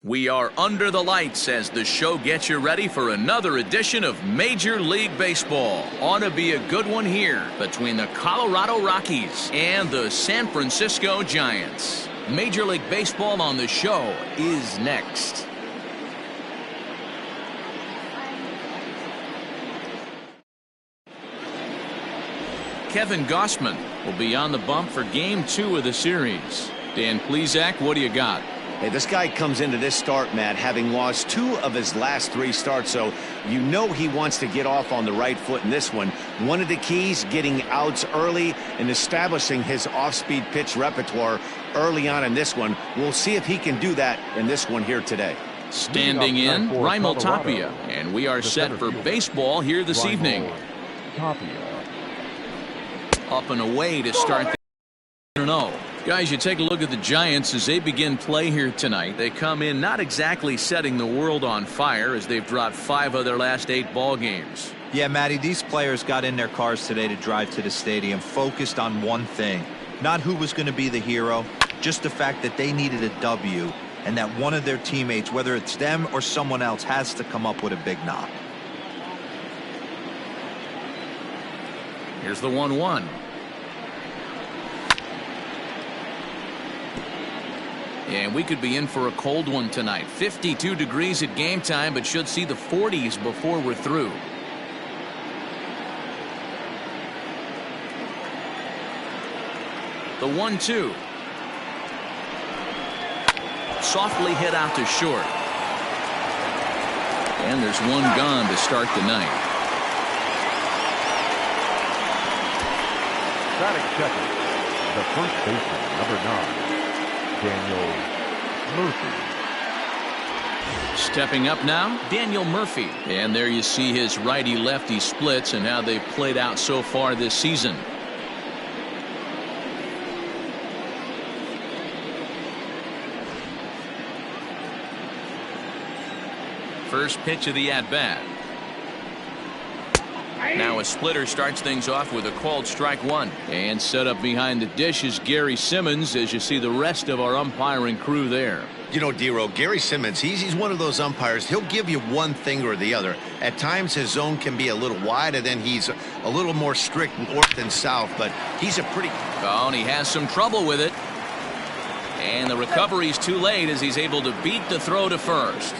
We are under the lights as the show gets you ready for another edition of Major League Baseball. Ought to be a good one here between the Colorado Rockies and the San Francisco Giants. Major League Baseball on the show is next. Kevin Gausman will be on the bump for Game 2 of the series. Dan Plesac, what do you got? Hey, this guy comes into this start, Matt, having lost 2 of his last 3 starts, so you know he wants to get off on the right foot in this one. One of the keys, getting outs early and establishing his off-speed pitch repertoire early on in this one. We'll see if he can do that in this one here today. Standing in, Raimel Tapia, and we are set for baseball here this evening. Up and away to start the 0. Guys, you take a look at the Giants as they begin play here tonight. They come in not exactly setting the world on fire as they've dropped 5 of their last 8 ball games. Yeah, Matty, these players got in their cars today to drive to the stadium focused on one thing. Not who was going to be the hero, just the fact that they needed a W and that one of their teammates, whether it's them or someone else, has to come up with a big knock. Here's the 1-1. And we could be in for a cold one tonight. 52 degrees at game time, but should see the 40s before we're through. The 1-2. Softly hit out to short. And there's one gone to start the night. Batting second, the first baseman, number 9. Daniel Murphy. Stepping up now, Daniel Murphy. And there you see his righty-lefty splits and how they've played out so far this season. First pitch of the at-bat. Now a splitter starts things off with a called strike 1. And set up behind the dish is Gary Simmons as you see the rest of our umpiring crew there. You know, D-Row, Gary Simmons, he's one of those umpires. He'll give you one thing or the other. At times his zone can be a little wide, and then he's a little more strict north and south, but he's a pretty... Oh, and he has some trouble with it. And the recovery's too late as he's able to beat the throw to first.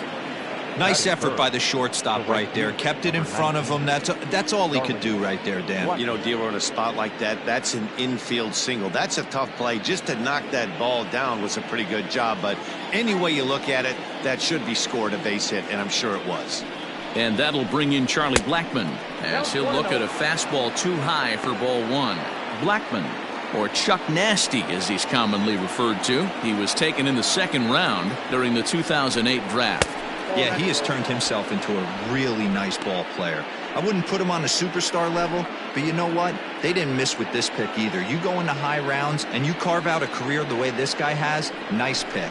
Nice effort by the shortstop right there. Kept it in front of him. That's all he could do right there, Dan. You know, D-Row, in a spot like that, that's an infield single. That's a tough play. Just to knock that ball down was a pretty good job. But any way you look at it, that should be scored a base hit, and I'm sure it was. And that'll bring in Charlie Blackmon as he'll look at a fastball too high for ball 1. Blackmon, or Chuck Nasty as he's commonly referred to. He was taken in the 2nd round during the 2008 draft. Yeah, he has turned himself into a really nice ball player. I wouldn't put him on the superstar level, but you know what? They didn't miss with this pick either. You go into high rounds and you carve out a career the way this guy has, nice pick.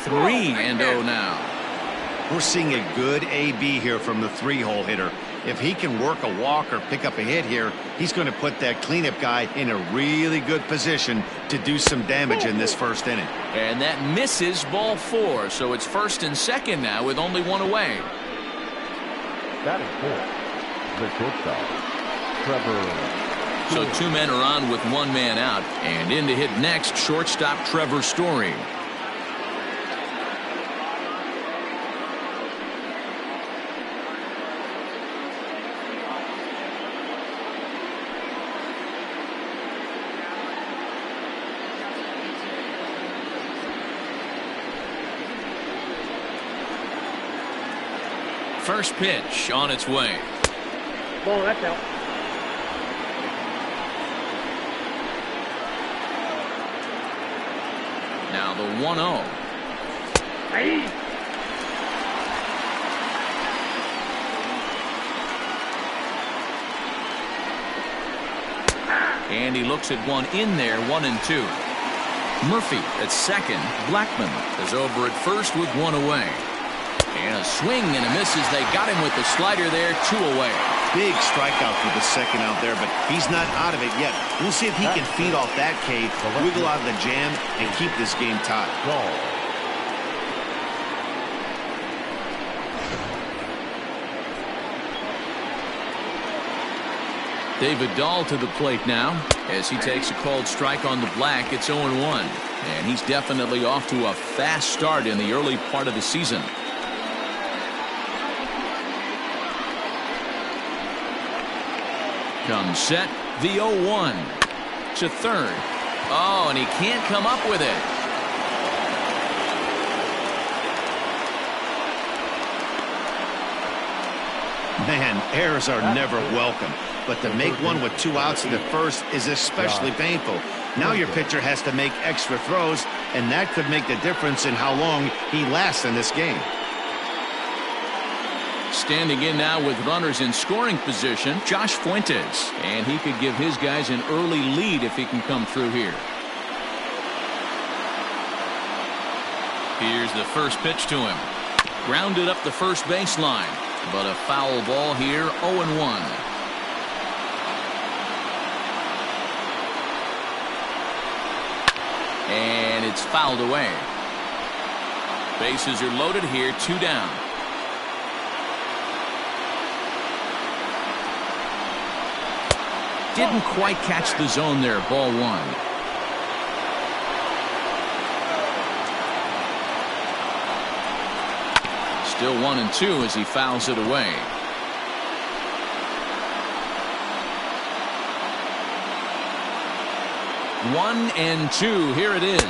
3-0 now. We're seeing a good AB here from the 3-hole hitter. If he can work a walk or pick up a hit here, he's going to put that cleanup guy in a really good position to do some damage in this first inning. And that misses ball 4, so it's 1st and 2nd now with only 1 away. Batting 4th, the shortstop, Trevor. So 2 men are on with 1 man out, and in to hit next, shortstop Trevor Story. First pitch on its way. Ball, that's out. Now the 1-0. Hey. And he looks at one in there, 1-2. Murphy at 2nd. Blackmon is over at 1st with 1 away. And a swing and a miss as they got him with the slider there, 2 away. Big strikeout for the 2nd out there, but he's not out of it yet. We'll see if he can feed off that K, wiggle out of the jam, and keep this game tied. David Dahl to the plate now as he takes a called strike on the black. It's 0-1, and he's definitely off to a fast start in the early part of the season. Comes set, the 0-1 to third. Oh, and he can't come up with it. Man, errors are never welcome, but to make one with 2 outs in the first is especially painful. Now your pitcher has to make extra throws, and that could make the difference in how long he lasts in this game. Standing in now with runners in scoring position, Josh Fuentes, and he could give his guys an early lead if he can come through here. Here's the first pitch to him. Grounded up the first baseline. But a foul ball here, 0-1. And it's fouled away. Bases are loaded here, 2 down. Didn't quite catch the zone there, ball 1. Still 1-2 as he fouls it away. One and two. Here it is.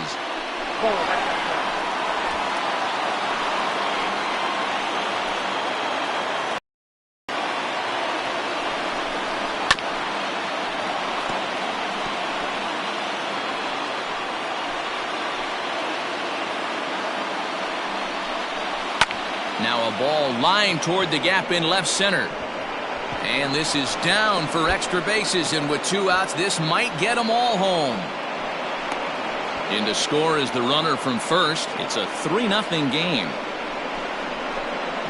Now a ball lined toward the gap in left center. And this is down for extra bases, and with 2 outs, this might get them all home. In to score is the runner from first. It's a 3-0 game.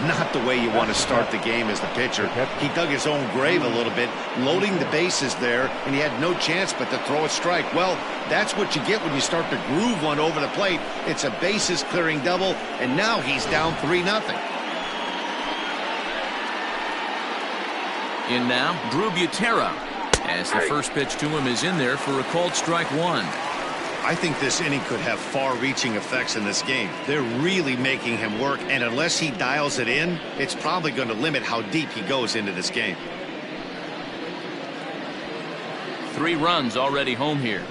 Not the way you want to start the game as the pitcher. He dug his own grave a little bit, loading the bases there, and he had no chance but to throw a strike. Well, that's what you get when you start to groove one over the plate. It's a bases clearing double, and now he's down 3-0. In now, Drew Butera, as the first pitch to him is in there for a called strike 1. I think this inning could have far-reaching effects in this game. They're really making him work, and unless he dials it in, it's probably going to limit how deep he goes into this game. 3 runs already home here.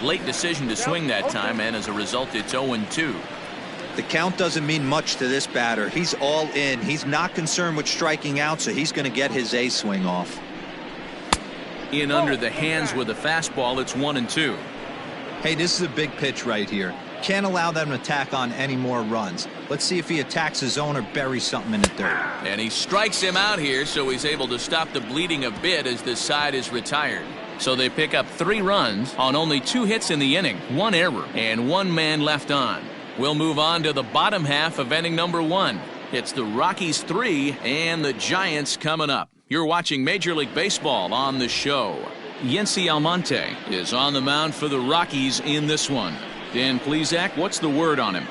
Late decision to swing that time, and as a result, it's 0-2. The count doesn't mean much to this batter. He's all in. He's not concerned with striking out, so he's going to get his A swing off. In under the hands with a fastball, it's 1-2. Hey, this is a big pitch right here. Can't allow them to tack on any more runs. Let's see if he attacks his zone or buries something in the dirt. And he strikes him out here, so he's able to stop the bleeding a bit as this side is retired. So they pick up 3 runs on only 2 hits in the inning, 1 error, and 1 man left on. We'll move on to the bottom half of inning number 1. It's the Rockies 3 and the Giants coming up. You're watching Major League Baseball on the show. Yency Almonte is on the mound for the Rockies in this one. Dan Plesac, what's the word on him?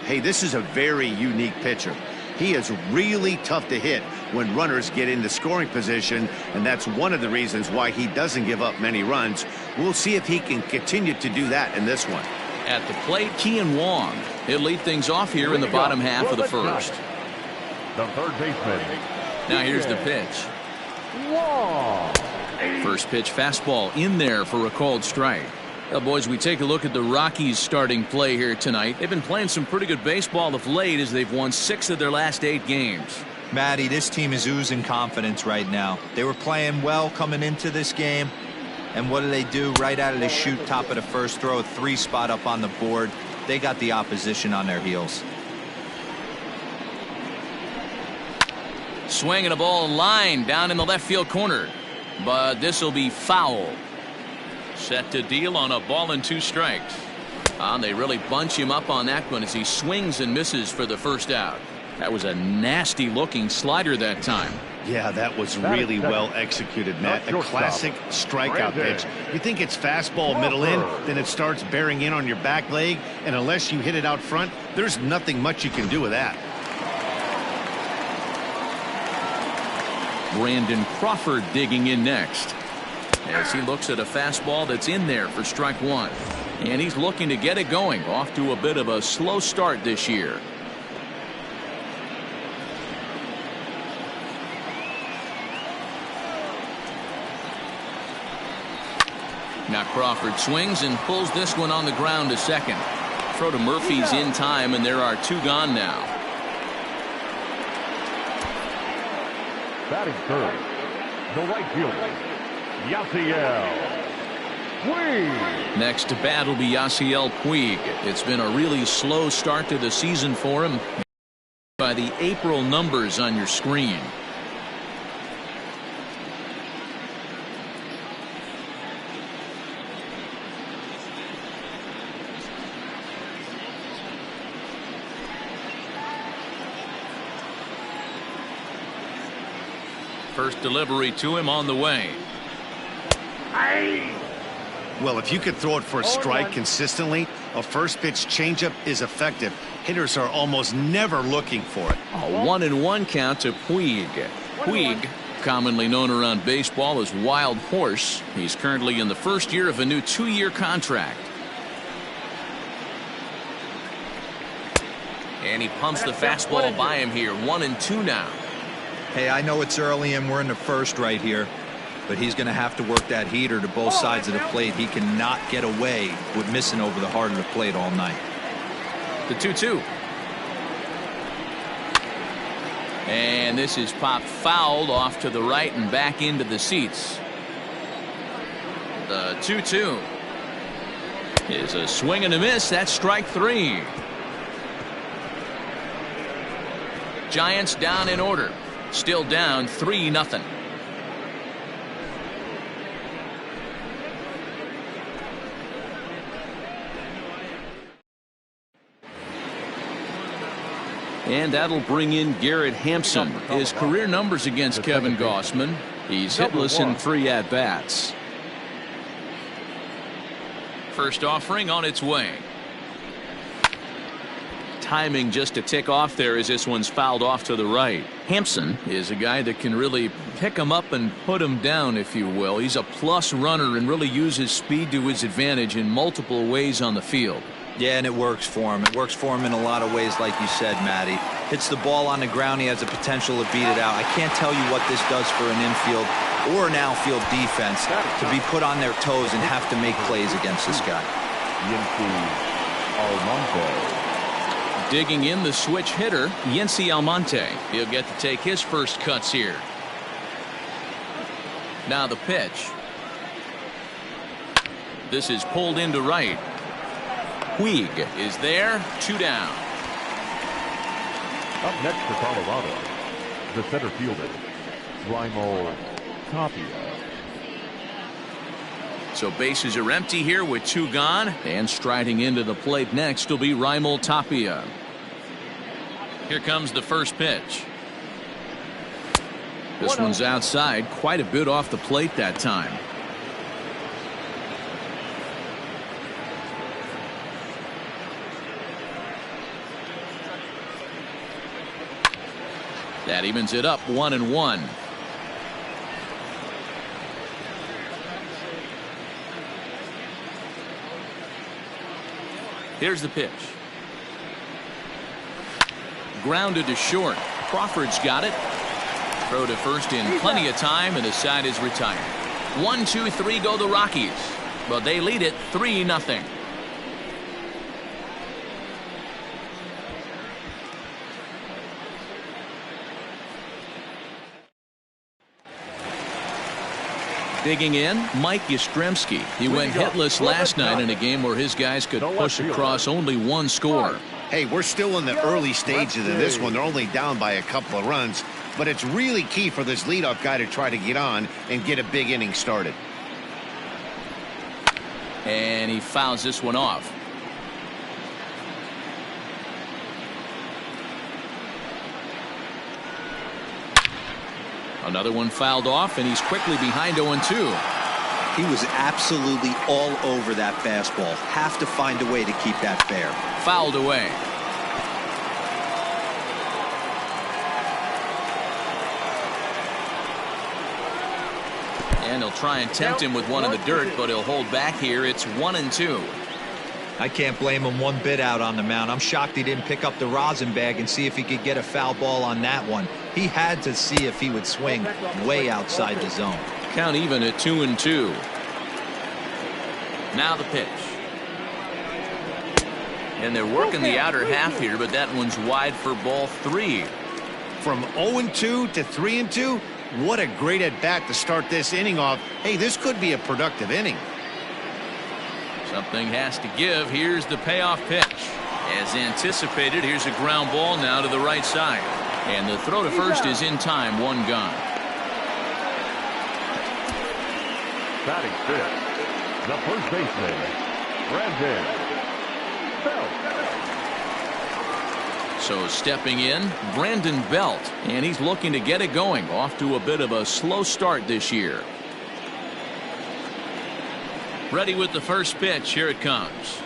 Hey, this is a very unique pitcher. He is really tough to hit when runners get into scoring position, and that's one of the reasons why he doesn't give up many runs. We'll see if he can continue to do that in this one. At the plate, Kian Wong. He'll lead things off here in the bottom half of the first. The third baseman. Now here's the pitch. First pitch fastball in there for a called strike. Well, boys, we take a look at the Rockies starting play here tonight. They've been playing some pretty good baseball of late as they've won 6 of their last 8 games. Matty, this team is oozing confidence right now. They were playing well coming into this game. And what do? Right out of the chute, top of the first, throw a 3 spot up on the board. They got the opposition on their heels. Swinging a ball line down in the left field corner. But this will be foul. Set to deal on a ball and 2 strikes. And they really bunch him up on that one as he swings and misses for the first out. That was a nasty looking slider that time. Yeah, that was really well executed, Matt. A classic strikeout pitch. You think it's fastball middle in, then it starts bearing in on your back leg, and unless you hit it out front, there's nothing much you can do with that. Brandon Crawford digging in next as he looks at a fastball that's in there for strike one. And he's looking to get it going. Off to a bit of a slow start this year. Now Crawford swings and pulls this one on the ground to second. Throw to Murphy's in time, and there are two gone now. Batting third, the right fielder, Yasiel Puig. Next to bat will be Yasiel Puig. It's been a really slow start to the season for him by the April numbers on your screen. First delivery to him on the way. Well, if you could throw it for a strike consistently, a first pitch changeup is effective. Hitters are almost never looking for it. A 1-1 count to Puig. Puig, commonly known around baseball as Wild Horse. He's currently in the first year of a new 2-year contract. And he pumps the fastball by him here. 1-2 now. Hey, I know it's early and we're in the first right here, but he's going to have to work that heater to both sides of the plate. He cannot get away with missing over the heart of the plate all night. The 2-2. And this is popped fouled off to the right and back into the seats. The 2-2 is a swing and a miss. That's strike three. Giants down in order. Still down 3-0. And that'll bring in Garrett Hampson. His career numbers against Kevin Gausman. He's hitless in 3 at-bats. First offering on its way. Timing just to tick off there as this one's fouled off to the right. Hampson is a guy that can really pick him up and put him down, if you will. He's a plus runner and really uses speed to his advantage in multiple ways on the field. Yeah, and it works for him. It works for him in a lot of ways, like you said, Matty. Hits the ball on the ground. He has the potential to beat it out. I can't tell you what this does for an infield or an outfield defense to be put on their toes and have to make plays against this guy. Digging in the switch hitter, Yency Almonte. He'll get to take his first cuts here. Now the pitch. This is pulled into right. Puig is there, 2 down. Up next for Colorado, the center fielder, Raimel Tapia. So bases are empty here with 2 gone, and striding into the plate next will be Raimel Tapia. Here comes the first pitch. This one's outside, quite a bit off the plate that time. That evens it up 1-1. Here's the pitch. Grounded to short. Crawford's got it. Throw to first in plenty of time, and the side is retired. 1-2-3 go the Rockies, but they lead it 3-0. Digging in, Mike Yastrzemski. He went hitless last night in a game where his guys could push across only 1 score. Hey, we're still in the early stages of this one. They're only down by a couple of runs, but it's really key for this leadoff guy to try to get on and get a big inning started. And he fouls this one off. Another one fouled off, and he's quickly behind 0-2. He was absolutely all over that fastball. Have to find a way to keep that fair. Fouled away. And he'll try and tempt him with one in the dirt, but he'll hold back here. It's 1-2. I can't blame him one bit out on the mound. I'm shocked he didn't pick up the rosin bag and see if he could get a foul ball on that one. He had to see if he would swing way outside the zone. Count even at 2-2. Now the pitch. And they're working the outer half here, but that one's wide for ball 3. From 0-2 to 3-2, what a great at-bat to start this inning off. Hey, this could be a productive inning. Something has to give. Here's the payoff pitch. As anticipated, here's a ground ball now to the right side. And the throw to first is in time, 1 gone. Batting fifth, the first baseman, Brandon Belt. So stepping in, Brandon Belt. And he's looking to get it going. Off to a bit of a slow start this year. Ready with the first pitch. Here it comes.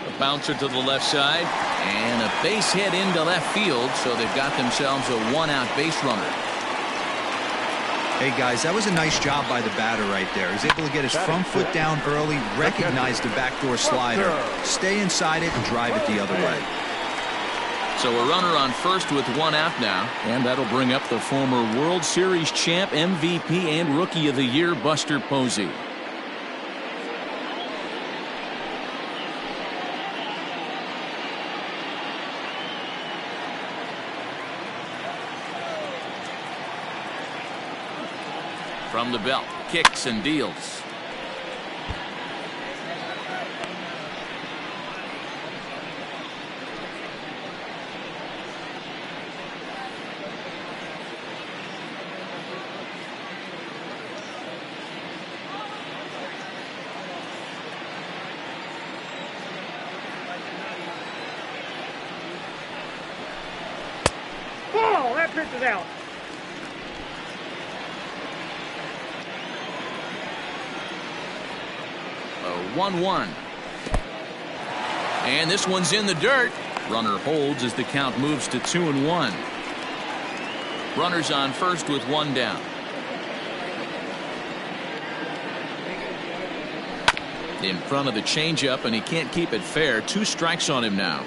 A bouncer to the left side. And a base hit into left field. So they've got themselves a 1-out base runner. Hey guys, that was a nice job by the batter right there. He was able to get his front foot down early, recognize the backdoor slider, stay inside it, and drive it the other way. So a runner on first with 1 out now. And that'll bring up the former World Series champ, MVP, and Rookie of the Year, Buster Posey. From the belt, kicks and deals. Ball, that pitch is out. A 1-1. And this one's in the dirt. Runner holds as the count moves to 2-1. Runners on first with 1 down. In front of the changeup, and he can't keep it fair. 2 strikes on him now.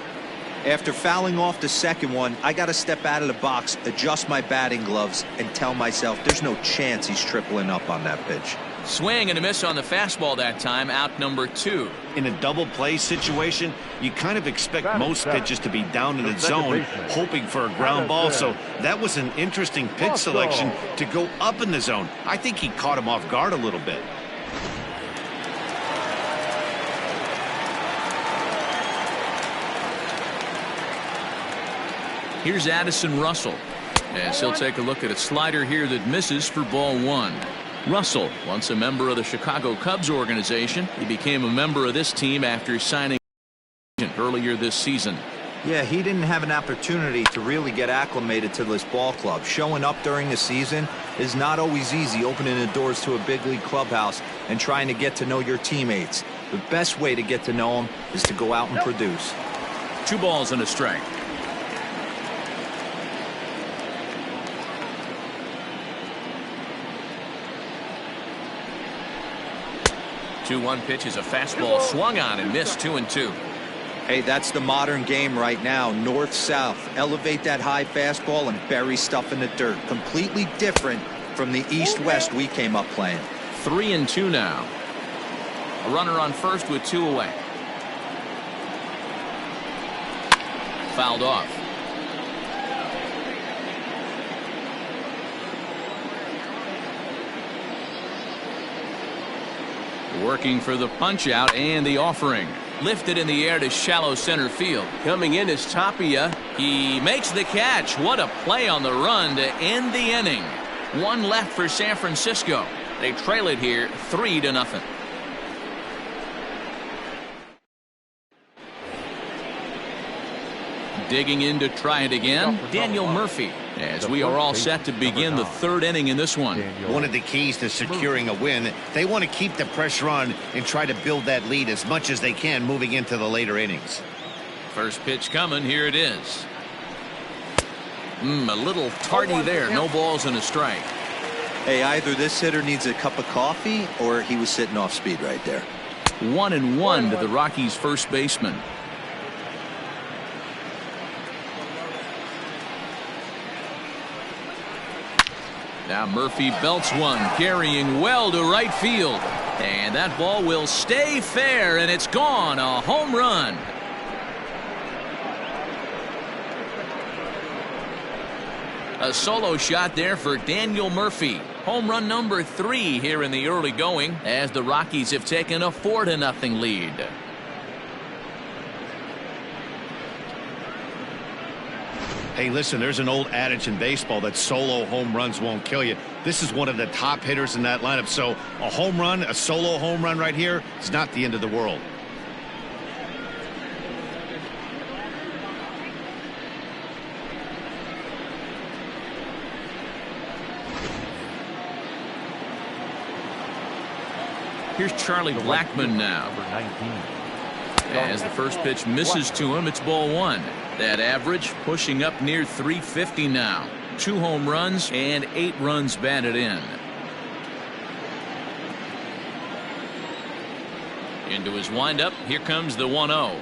After fouling off the second one, I got to step out of the box, adjust my batting gloves, and tell myself there's no chance he's tripling up on that pitch. Swing and a miss on the fastball that time. Out number 2. In a double play situation, you kind of expect most pitches to be down in the zone, hoping for a ground ball. So that was an interesting pitch selection to go up in the zone. I think he caught him off guard a little bit. Here's Addison Russell, as he'll take a look at a slider here that misses for ball 1. Russell, once a member of the Chicago Cubs organization, he became a member of this team after signing earlier this season. Yeah, he didn't have an opportunity to really get acclimated to this ball club. Showing up during the season is not always easy, opening the doors to a big league clubhouse and trying to get to know your teammates. The best way to get to know them is to go out and produce. 2 balls and a strike. 2-1 pitch is a fastball swung on and missed. 2-2. Hey, that's the modern game right now. North-south. Elevate that high fastball and bury stuff in the dirt. Completely different from the east-west we came up playing. 3-2 now. A runner on first with 2 away. Fouled off. Working for the punch out and the offering. Lifted in the air to shallow center field. Coming in is Tapia. He makes the catch. What a play on the run to end the inning. 1 left for San Francisco. They trail it here 3-0. Digging in to try it again, Daniel Murphy, as we are all set to begin the 3rd inning in this one. One of the keys to securing a win, they want to keep the pressure on and try to build that lead as much as they can moving into the later innings. First pitch coming. Here it is. A little tardy there. No balls and a strike. Hey, either this hitter needs a cup of coffee or he was sitting off speed right there. 1-1 to the Rockies' first baseman. Now Murphy belts one, carrying well to right field. And that ball will stay fair, and it's gone. A home run. A solo shot there for Daniel Murphy. Home run number 3 here in the early going, as the Rockies have taken a 4-0 lead. Hey, listen, there's an old adage in baseball that solo home runs won't kill you. This is one of the top hitters in that lineup. So a home run, a solo home run right here, is not the end of the world. Here's Charlie Blackmon now. Number 19. As the first pitch misses to him, it's ball 1. That average pushing up near 350 now. 2 home runs and 8 runs batted in. Into his windup, here comes the 1-0.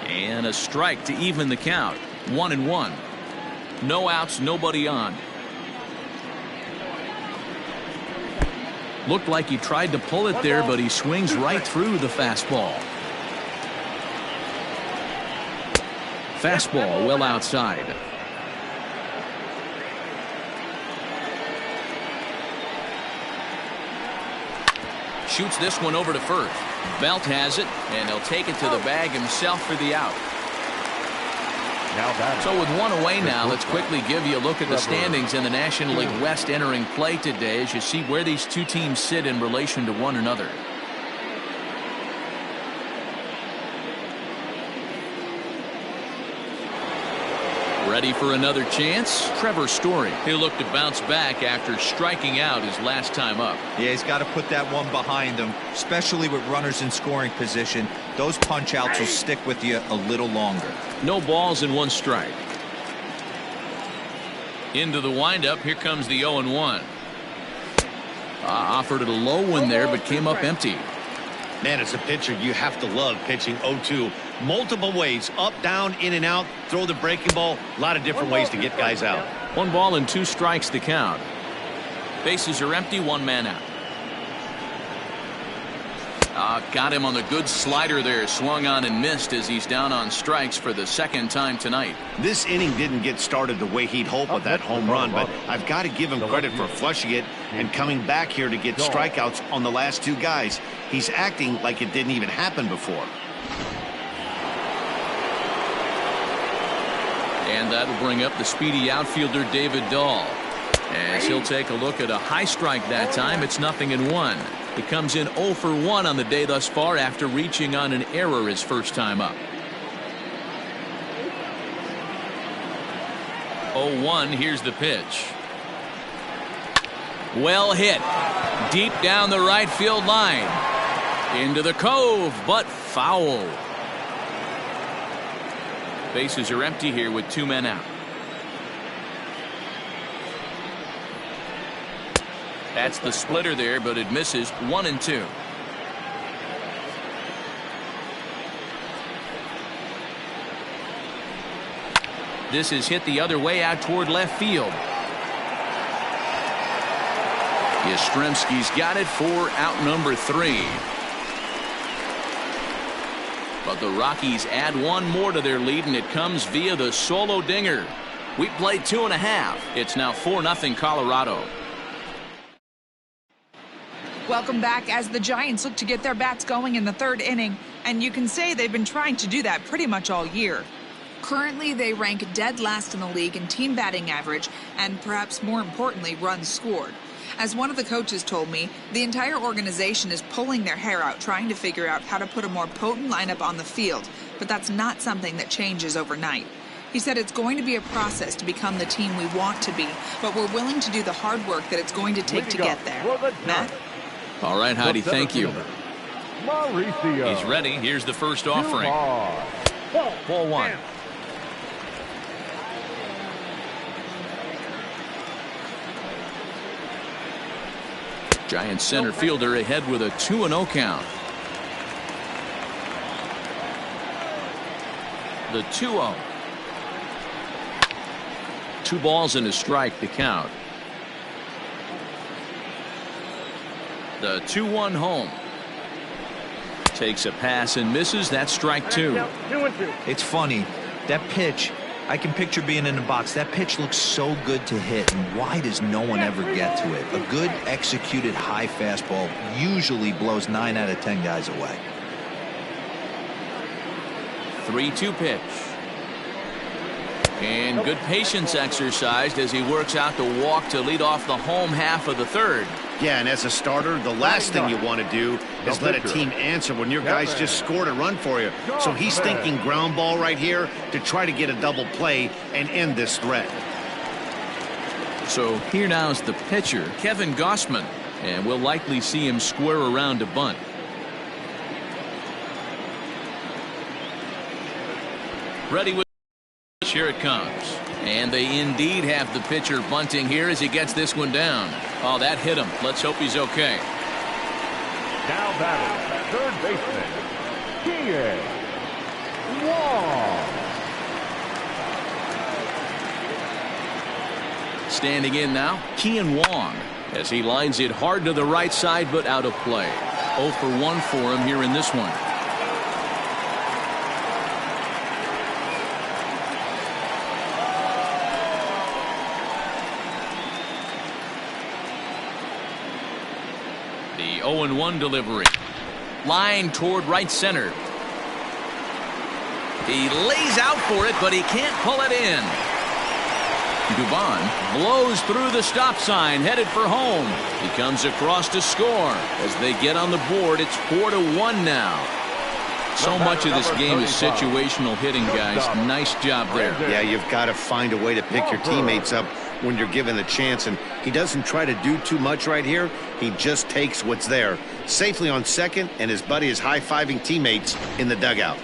And a strike to even the count. 1-1. No outs, nobody on. Looked like he tried to pull it there, but he swings right through the fastball. Fastball well outside. Shoots this one over to first. Belt has it, and he'll take it to the bag himself for the out. So with 1 away now, let's quickly give you a look at the standings in the National League West entering play today, as you see where these two teams sit in relation to one another. Ready for another chance? Trevor Story. He'll look to bounce back after striking out his last time up. Yeah, he's got to put that one behind him, especially with runners in scoring position. Those punch outs will stick with you a little longer. No balls and 1 strike. Into the windup. Here comes the 0-1. Offered it a low one there, but came up empty. Man, as a pitcher, you have to love pitching 0-2. Multiple ways, up, down, in and out, throw the breaking ball. A lot of different ways to get guys out. 1 ball and 2 strikes to count. Bases are empty, 1 man out. Got him on the good slider there. Swung on and missed as he's down on strikes for the 2nd time tonight. This inning didn't get started the way he'd hoped with that home run, but I've got to give him credit for flushing it and coming back here to get strikeouts on the last 2 guys. He's acting like it didn't even happen before. And that'll bring up the speedy outfielder David Dahl, as he'll take a look at a high strike that time. It's 0-1. He comes in 0 for 1 on the day thus far after reaching on an error his first time up. 0-1. Here's the pitch. Well hit. Deep down the right field line. Into the cove, but foul. Bases are empty here with 2 men out. That's the splitter there, but it misses. 1-2. This is hit the other way out toward left field. Yastrzemski's got it for out number 3. But the Rockies add 1 more to their lead, and it comes via the solo dinger. We played 2.5. It's now 4-0 Colorado. Welcome back as the Giants look to get their bats going in the 3rd inning, and you can say they've been trying to do that pretty much all year. Currently, they rank dead last in the league in team batting average and perhaps more importantly, runs scored. As one of the coaches told me, the entire organization is pulling their hair out trying to figure out how to put a more potent lineup on the field, but that's not something that changes overnight. He said it's going to be a process to become the team we want to be, but we're willing to do the hard work that it's going to take to get there. Matt? All right, Heidi, thank you. Mauricio. He's ready. Here's the first offering. Ball 1. Giants center fielder ahead with a 2-0 count. The 2-0. 2 balls and a strike to count. The 2-1 home. Takes a pass and misses. That's strike 2. 2-2. It's funny. That pitch, I can picture being in the box. That pitch looks so good to hit, and why does no one ever get to it? A good executed high fastball usually blows 9 out of 10 guys away. 3-2 pitch. And good patience exercised as he works out the walk to lead off the home half of the third. Yeah, and as a starter, the last thing you want to do is let a team answer when your guys just scored a run for you. So he's thinking ground ball right here to try to get a double play and end this threat. So here now is the pitcher, Kevin Gossman, and we'll likely see him square around to bunt. Ready with here it comes. And they indeed have the pitcher bunting here as he gets this one down. Oh, that hit him. Let's hope he's okay. Now batting, third baseman, Kian Wong. Standing in now, Kian Wong, as he lines it hard to the right side but out of play. 0 for 1 for him here in this one. The 0-1 delivery. Line toward right center. He lays out for it, but he can't pull it in. Dubon blows through the stop sign, headed for home. He comes across to score. As they get on the board, it's 4-1 now. So much of this game is situational hitting, guys. Nice job there. Yeah, you've got to find a way to pick your teammates up when you're given the chance, and he doesn't try to do too much right here. He just takes what's there. Safely on second, and his buddy is high-fiving teammates in the dugout.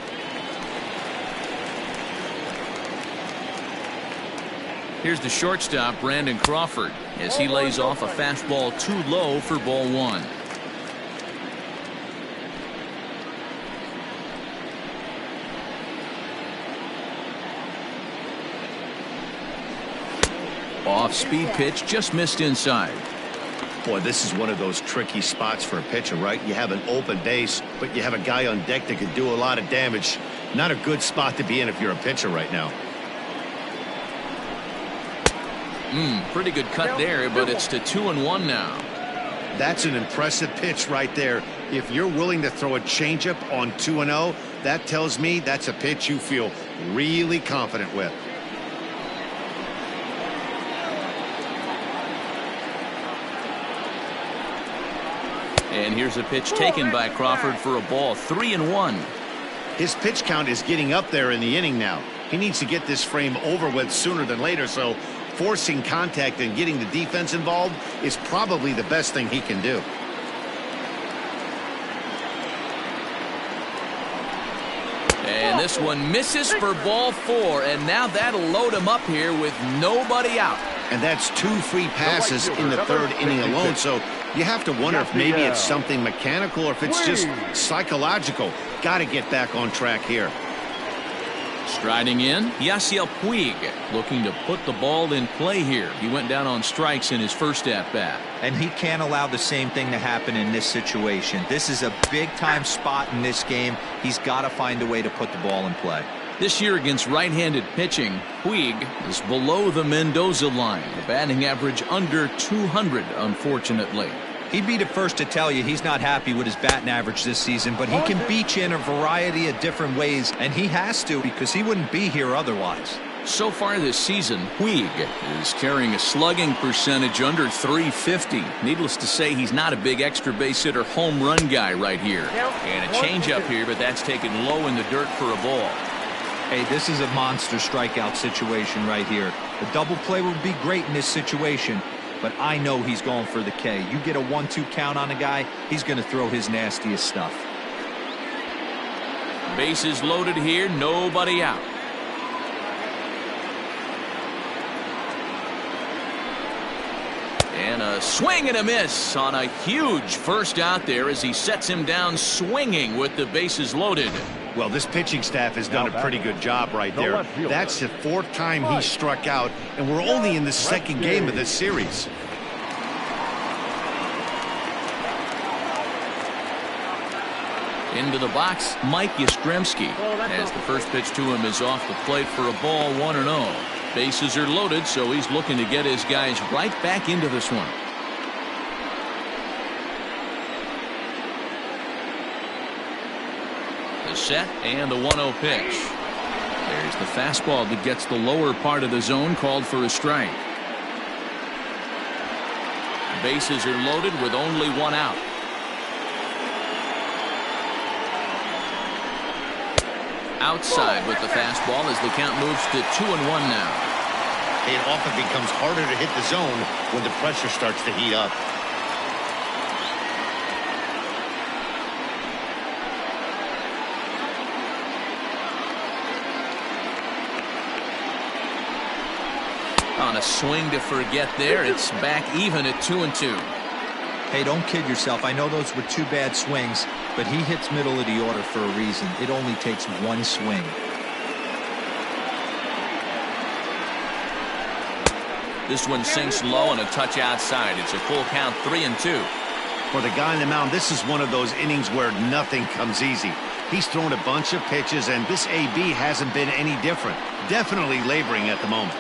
Here's the shortstop, Brandon Crawford, as he lays off a fastball too low for ball 1. Off-speed pitch, just missed inside. Boy, this is one of those tricky spots for a pitcher, right? You have an open base, but you have a guy on deck that could do a lot of damage. Not a good spot to be in if you're a pitcher right now. Pretty good cut there, but it's to 2-1 now. That's an impressive pitch right there. If you're willing to throw a changeup on 2-0, that tells me that's a pitch you feel really confident with. And here's a pitch taken by Crawford for a ball. 3-1. His pitch count is getting up there in the inning now. He needs to get this frame over with sooner than later, so forcing contact and getting the defense involved is probably the best thing he can do. And this one misses for ball 4, and now that'll load him up here with nobody out. And that's 2 free passes in the third inning alone, so you have to wonder if maybe it's something mechanical or if it's just psychological. Got to get back on track here. Striding in, Yasiel Puig, looking to put the ball in play here. He went down on strikes in his first at-bat. And he can't allow the same thing to happen in this situation. This is a big-time spot in this game. He's got to find a way to put the ball in play. This year against right-handed pitching, Puig is below the Mendoza line. A batting average under 200, unfortunately. He'd be the first to tell you he's not happy with his batting average this season, but he can beat you in a variety of different ways, and he has to because he wouldn't be here otherwise. So far this season, Puig is carrying a slugging percentage under 350. Needless to say, he's not a big extra base hitter home run guy right here. And a changeup here, but that's taken low in the dirt for a ball. Hey, this is a monster strikeout situation right here. A double play would be great in this situation, but I know he's going for the K. You get a 1-2 count on a guy, he's going to throw his nastiest stuff. Bases loaded here, nobody out. And a A swing and a miss on a huge first out there as he sets him down swinging with the bases loaded. Well, this pitching staff has done a pretty good job right there. That's the 4th time he struck out, and we're only in the 2nd game of this series. Into the box, Mike Yastrzemski, as the first pitch to him is off the plate for a ball, 1-0. Bases are loaded, so he's looking to get his guys right back into this one. The set and the 1-0 pitch. There's the fastball that gets the lower part of the zone, called for a strike. Bases are loaded with only 1 out. Outside with the fastball as the count moves to 2-1 now. It often becomes harder to hit the zone when the pressure starts to heat up. On a swing to forget there, it's back even at 2-2. Hey, don't kid yourself. I know those were 2 bad swings, but he hits middle of the order for a reason. It only takes 1 swing. This one sinks low and a touch outside. It's a full count, 3-2. For the guy on the mound, this is one of those innings where nothing comes easy. He's thrown a bunch of pitches, and this AB hasn't been any different. Definitely laboring at the moment.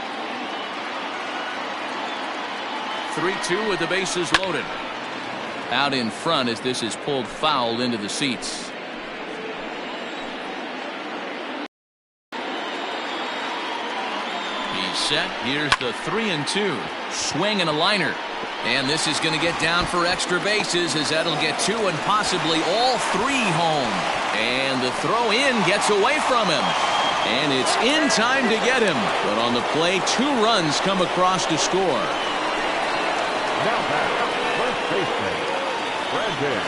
3-2 with the bases loaded. Out in front as this is pulled foul into the seats. He's set. Here's the 3-2. Swing and a liner. And this is going to get down for extra bases as that'll get 2 and possibly all 3 home. And the throw in gets away from him. And it's in time to get him. But on the play, 2 runs come across to score. Now back, first baseman, Brandon.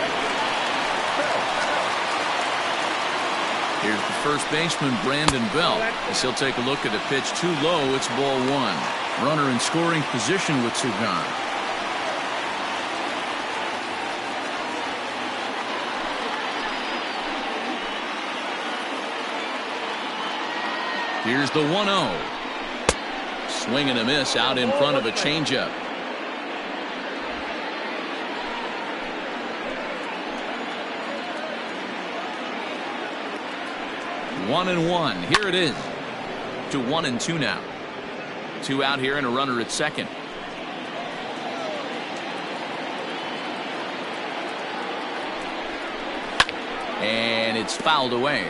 Here's the first baseman, Brandon Belt, as he'll take a look at a pitch too low. It's ball 1. Runner in scoring position with 2 gone. Here's the 1-0. Swing and a miss out in front of a changeup. 1-1. Here it is. To 1-2 now. 2 out here and a runner at second. And it's fouled away.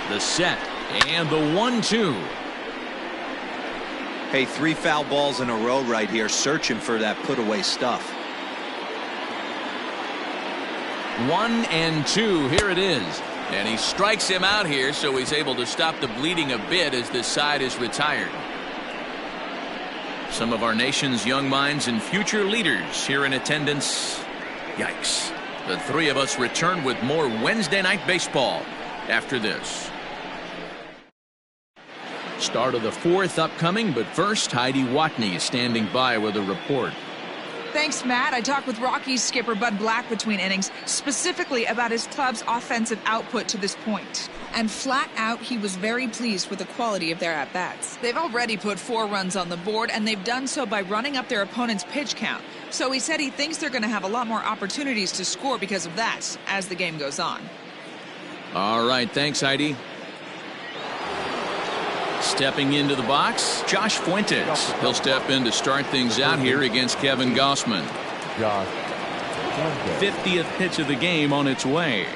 The set and the 1-2. Hey, 3 foul balls in a row right here, searching for that put away stuff. 1-2. Here it is. And he strikes him out here, so he's able to stop the bleeding a bit as this side is retired. Some of our nation's young minds and future leaders here in attendance. Yikes. The 3 of us return with more Wednesday night baseball after this. Start of the 4th upcoming, but first, Heidi Watney is standing by with a report. Thanks, Matt. I talked with Rockies skipper Bud Black between innings, specifically about his club's offensive output to this point. And flat out, he was very pleased with the quality of their at-bats. They've already put 4 runs on the board, and they've done so by running up their opponent's pitch count. So he said he thinks they're going to have a lot more opportunities to score because of that as the game goes on. All right, thanks, Heidi. Stepping into the box, Josh Fuentes. He'll step in to start things out here against Kevin Gossman. 50th pitch of the game on its way.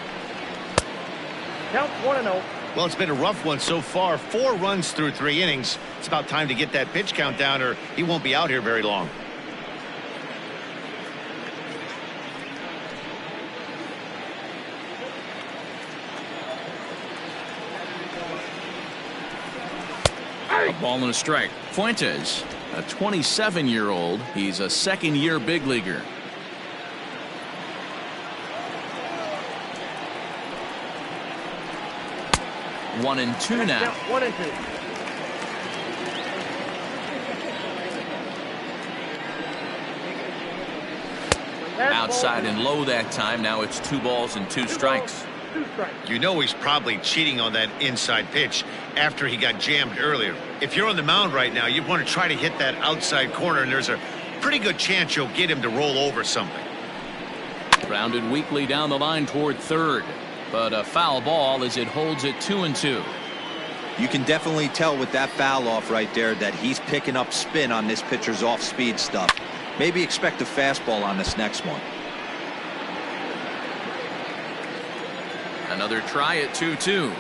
Count 1-0. Well, it's been a rough one so far. 4 runs through 3 innings. It's about time to get that pitch count down or he won't be out here very long. A ball and a strike. Fuentes, a 27-year-old. He's a second-year big leaguer. 1-2 now. 1-2. Outside and low that time. Now it's 2 balls and 2 strikes. You know he's probably cheating on that inside pitch after he got jammed earlier. If you're on the mound right now, you want to try to hit that outside corner, and there's a pretty good chance you'll get him to roll over something. Grounded weakly down the line toward third, but a foul ball as it holds it 2-2. You can definitely tell with that foul off right there that he's picking up spin on this pitcher's off-speed stuff. Maybe expect a fastball on this next one. Another try at 2-2.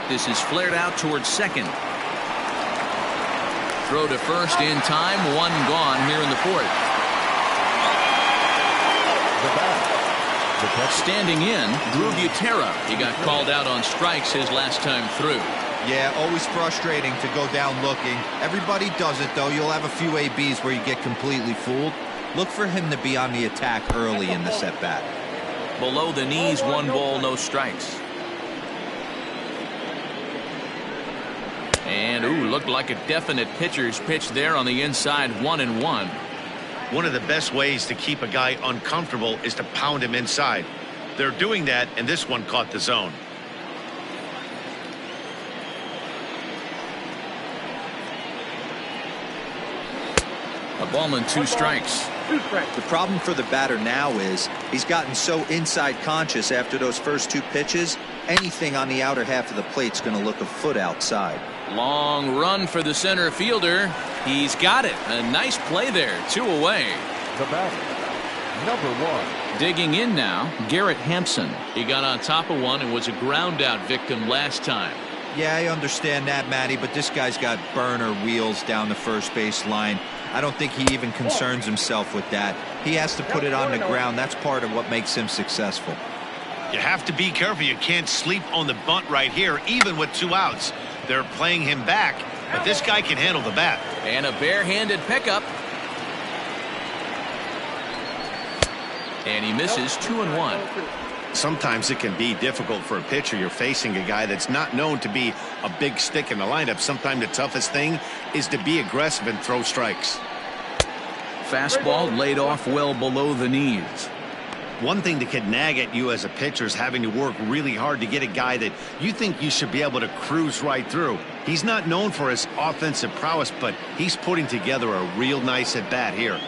This is flared out towards second. Throw to first in time. 1 gone here in the 4th. Standing in, Drew Butera. He got called out on strikes his last time through. Yeah, always frustrating to go down looking. Everybody does it, though. You'll have a few ABs where you get completely fooled. Look for him to be on the attack early in the at-bat. Below the knees, 1 ball, no strikes. And, ooh, looked like a definite pitcher's pitch there on the inside, 1-1. One of the best ways to keep a guy uncomfortable is to pound him inside. They're doing that, and this one caught the zone. A ball and 2 strikes. The problem for the batter now is he's gotten so inside conscious after those first 2 pitches. Anything on the outer half of the plate's going to look a foot outside. Long run for the center fielder. He's got it. A nice play there. 2 away. The batter, number 1. Digging in now, Garrett Hampson. He got on top of one and was a ground out victim last time. Yeah, I understand that, Matty, but this guy's got burner wheels down the first base line. I don't think he even concerns himself with that. He has to put it on the ground. That's part of what makes him successful. You have to be careful. You can't sleep on the bunt right here, even with 2 outs. They're playing him back, but this guy can handle the bat. And a barehanded pickup. And he misses 2-1. Sometimes it can be difficult for a pitcher. You're facing a guy that's not known to be a big stick in the lineup. Sometimes the toughest thing is to be aggressive and throw strikes. Fastball laid off well below the knees. One thing that can nag at you as a pitcher is having to work really hard to get a guy that you think you should be able to cruise right through. He's not known for his offensive prowess, but he's putting together a real nice at-bat here.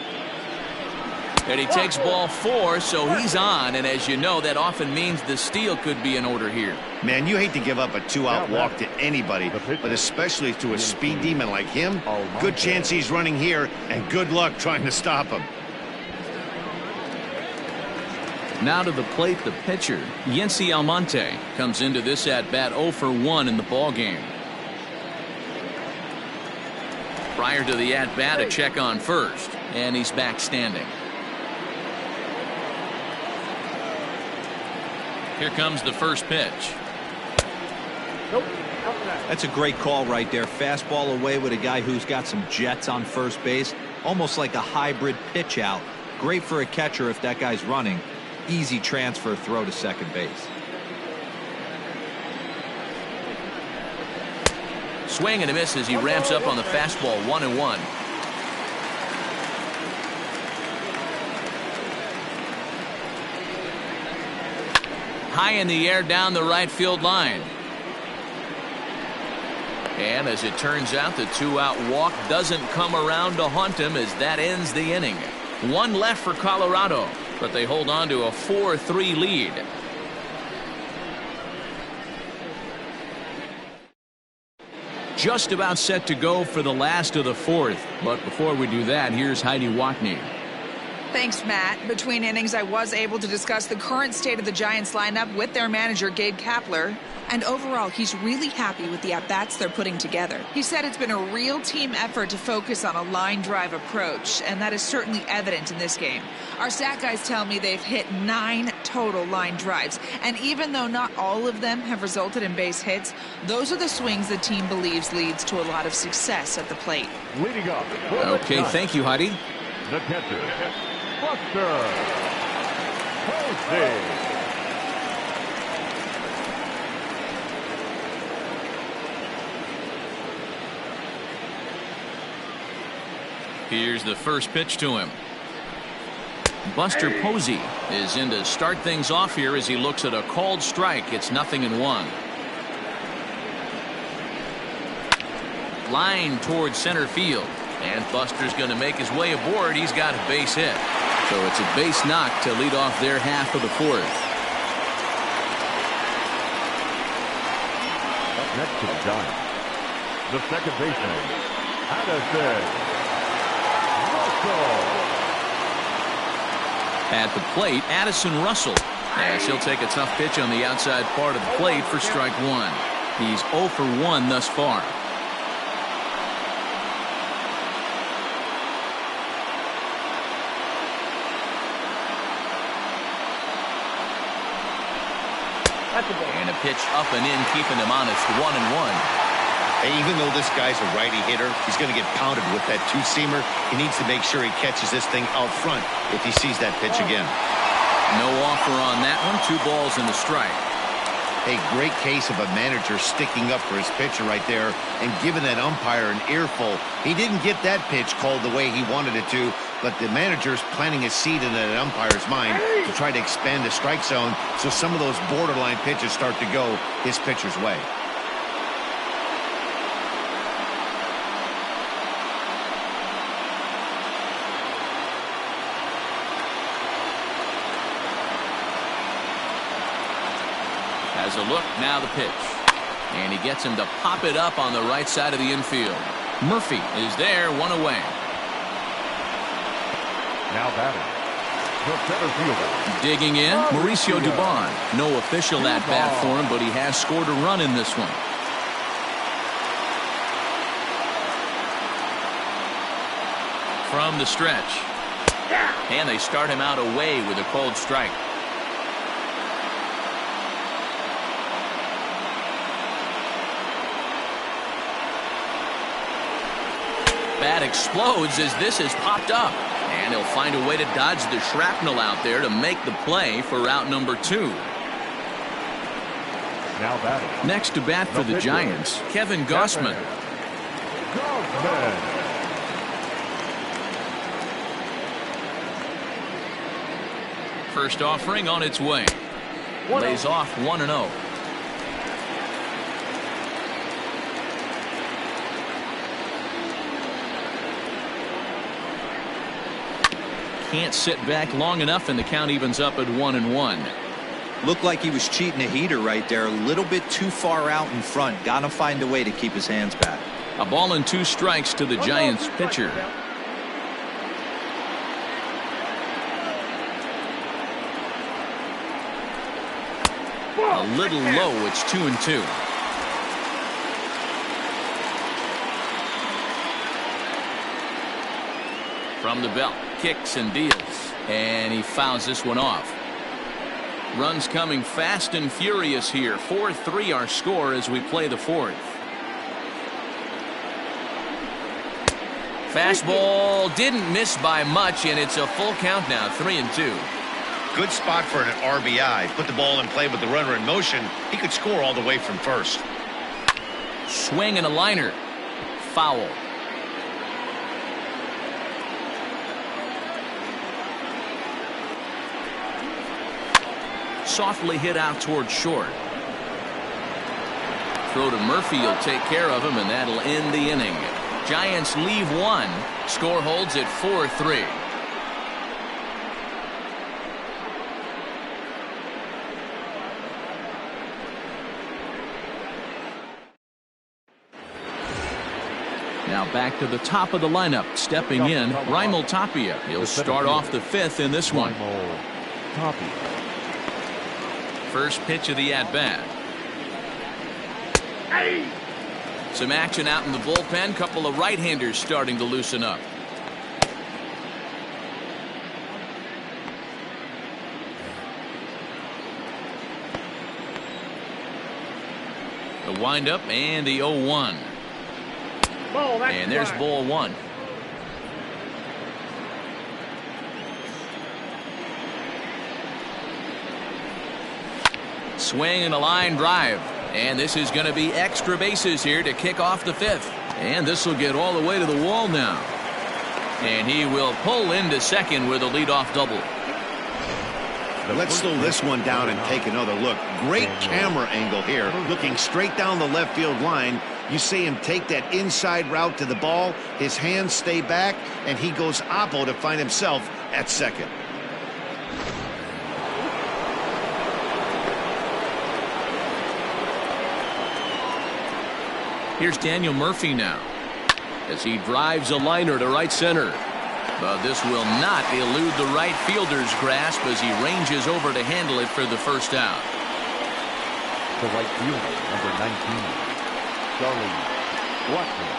And he takes ball 4, so he's on, and as you know, that often means the steal could be in order here. Man, you hate to give up a 2-out walk to anybody, but especially to a speed demon like him. Good chance he's running here, and good luck trying to stop him. Now to the plate, the pitcher, Yency Almonte, comes into this at-bat 0 for 1 in the ballgame. Prior to the at-bat, a check on first, and he's back standing. Here comes the first pitch. That's a great call right there. Fastball away with a guy who's got some jets on first base. Almost like a hybrid pitch out. Great for a catcher if that guy's running. Easy transfer throw to second base. Swing and a miss as he ramps up on the fastball. 1-1. High in the air down the right field line. And as it turns out, the 2-out walk doesn't come around to haunt him as that ends the inning. 1 left for Colorado, but they hold on to a 4-3 lead. Just about set to go for the last of the 4th. But before we do that, here's Heidi Watney. Thanks, Matt. Between innings, I was able to discuss the current state of the Giants lineup with their manager, Gabe Kapler. And overall, he's really happy with the at-bats they're putting together. He said it's been a real team effort to focus on a line drive approach, and that is certainly evident in this game. Our stat guys tell me they've hit 9 total line drives, and even though not all of them have resulted in base hits, those are the swings the team believes leads to a lot of success at the plate. Leading up. Okay, thank you, Heidi. The catcher, Buster Posey. Here's the first pitch to him. Buster Posey is in to start things off here as he looks at a called strike. It's 0-1. Line towards center field. And Buster's going to make his way aboard. He's got a base hit. So it's a base knock to lead off their half of the fourth. Up next to the Giants, the second baseman, Addison Russell. At the plate, Addison Russell. As he'll take a tough pitch on the outside part of the plate for strike one. He's 0 for 1 thus far. And a pitch up and in, keeping him honest, 1-1. Hey, even though this guy's a righty hitter, he's going to get pounded with that two-seamer. He needs to make sure he catches this thing out front if he sees that pitch again. No offer on that one. 2 balls and the strike. A great case of a manager sticking up for his pitcher right there and giving that umpire an earful. He didn't get that pitch called the way he wanted it to, but the manager's planting a seed in that umpire's mind to try to expand the strike zone so some of those borderline pitches start to go his pitcher's way. Has a look, now the pitch. And he gets him to pop it up on the right side of the infield. Murphy is there, 1 away. Now batting, the center fielder. Digging in, Mauricio Dubon. No official at-bat for him, but he has scored a run in this one. From the stretch. And they start him out away with a cold strike. Bat explodes as this is popped up. And he'll find a way to dodge the shrapnel out there to make the play for out number 2. Now batting. Next to bat for the Giants, Kevin Gausman. First offering on its way. Lays off 1-0. Can't sit back long enough, and the count evens up at 1-1. Looked like he was cheating a heater right there. A little bit too far out in front. Got to find a way to keep his hands back. A ball and 2 strikes to the Giants pitcher. A little low. It's 2-2. From the belt, kicks and deals, and he fouls this one off. Runs coming fast and furious here. 4-3 our score as we play the 4th. Fastball didn't miss by much, and it's a full count now, 3-2. Good spot for an RBI. Put the ball in play with the runner in motion. He could score all the way from first. Swing and a liner. Foul. Softly hit out toward short. Throw to Murphy, he'll take care of him, and that'll end the inning. Giants leave 1. Score holds at 4-3. Now back to the top of the lineup. Stepping in, Raimel Tapia. He'll start off the 5th in this one. First pitch of the at-bat. Some action out in the bullpen. Couple of right-handers starting to loosen up. The windup and the 0-1. And there's ball 1. Swing and a line drive. And this is going to be extra bases here to kick off the 5th. And this will get all the way to the wall now. And he will pull into second with a leadoff double. Let's slow this one down and take another look. Great camera angle here, looking straight down the left field line. You see him take that inside route to the ball. His hands stay back, and he goes oppo to find himself at second. Here's Daniel Murphy now as he drives a liner to right center. But this will not elude the right fielder's grasp as he ranges over to handle it for the first out. The right fielder, number 19, Charlie Blackman.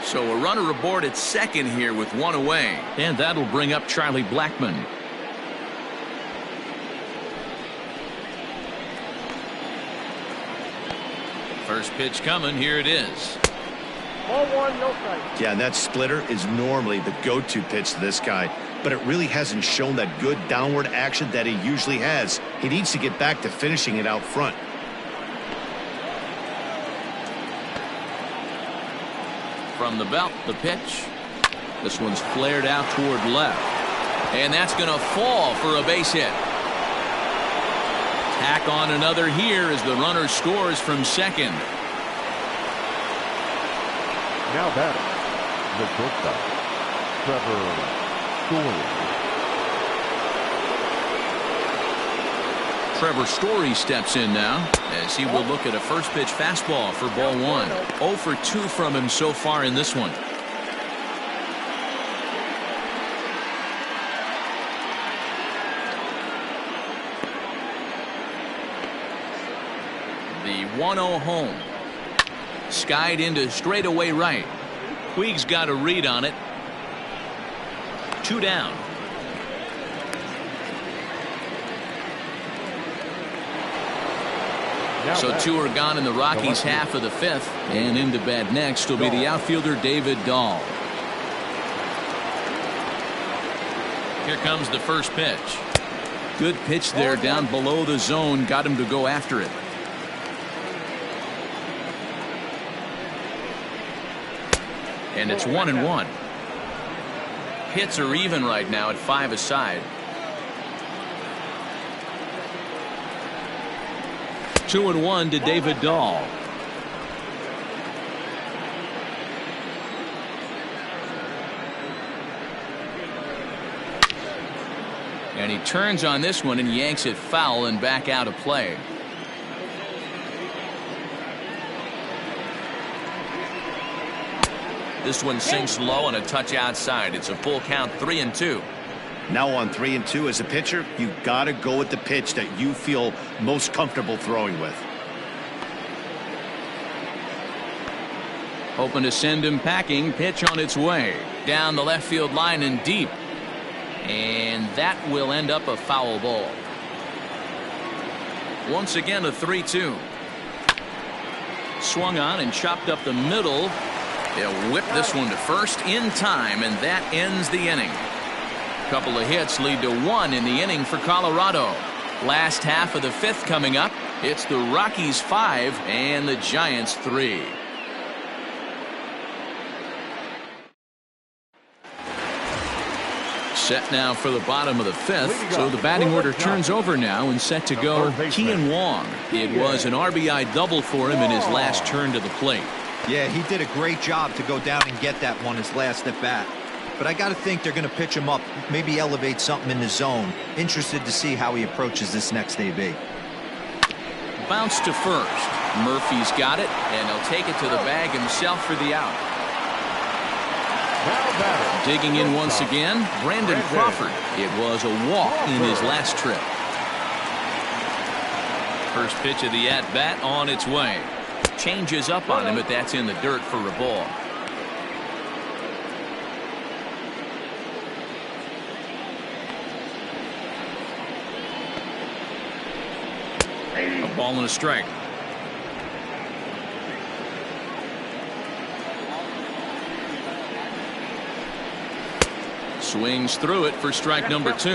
So a runner aboard at second here with one away. And that'll bring up Charlie Blackman. First pitch coming. Here it is. Ball one, no strike. Yeah, and that splitter is normally the go-to pitch to this guy, but it really hasn't shown that good downward action that he usually has. He needs to get back to finishing it out front. From the belt, the pitch. This one's flared out toward left. And that's going to fall for a base hit. Tack on another here as the runner scores from second. Now batting, the shortstop, Trevor Story. Trevor Story steps in now as he will look at a first pitch fastball for ball one. 0 for 2 from him so far in this one. The 1-0 home. Skied into straightaway right. Puig's got a read on it. 2 down. So 2 are gone in the Rockies half of the 5th. And into bat next will be the outfielder David Dahl. Here comes the first pitch. Good pitch there down below the zone. Got him to go after it. And it's 1-1. Hits are even right now at 5 aside. 2-1 to David Dahl. And he turns on this one and yanks it foul and back out of play. This one sinks low and a touch outside. It's a full count, 3-2. Now on 3-2 as a pitcher, you got to go with the pitch that you feel most comfortable throwing with. Hoping to send him packing. Pitch on its way down the left field line and deep. And that will end up a foul ball. Once again a 3-2. Swung on and chopped up the middle. They'll whip this one to first in time, and that ends the inning. Couple of hits lead to 1 in the inning for Colorado. Last half of the 5th coming up. It's the Rockies 5 and the Giants 3. Set now for the bottom of the 5th. So the batting order turns over now and set to go Kian Wong. It was an RBI double for him in his last turn to the plate. Yeah, he did a great job to go down and get that one his last at bat. But I got to think they're going to pitch him up, maybe elevate something in the zone. Interested to see how he approaches this next AB. Bounce to first. Murphy's got it, and he'll take it to the bag himself for the out. Digging in once again, Brandon Crawford. It was a walk in his last trip. First pitch of the at-bat on its way. Changes up on him, but that's in the dirt for a ball. A ball and a strike. Swings through it for strike number 2.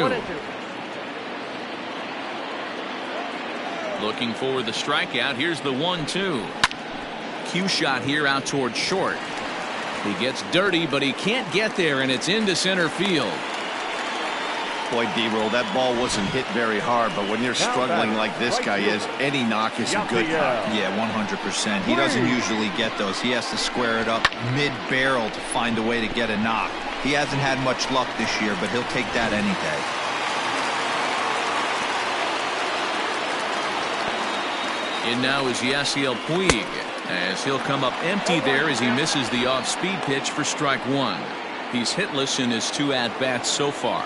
Looking for the strikeout. Here's the 1-2. Cue shot here out toward short. He gets dirty, but he can't get there, and it's into center field. Boy, D-roll, that ball wasn't hit very hard, but when you're struggling like this guy is, any knock is a good knock. Yeah, 100%. He doesn't usually get those. He has to square it up mid-barrel to find a way to get a knock. He hasn't had much luck this year, but he'll take that any day. And now is Yasiel Puig, as he'll come up empty there as he misses the off-speed pitch for strike one. He's hitless in his 2 at-bats so far.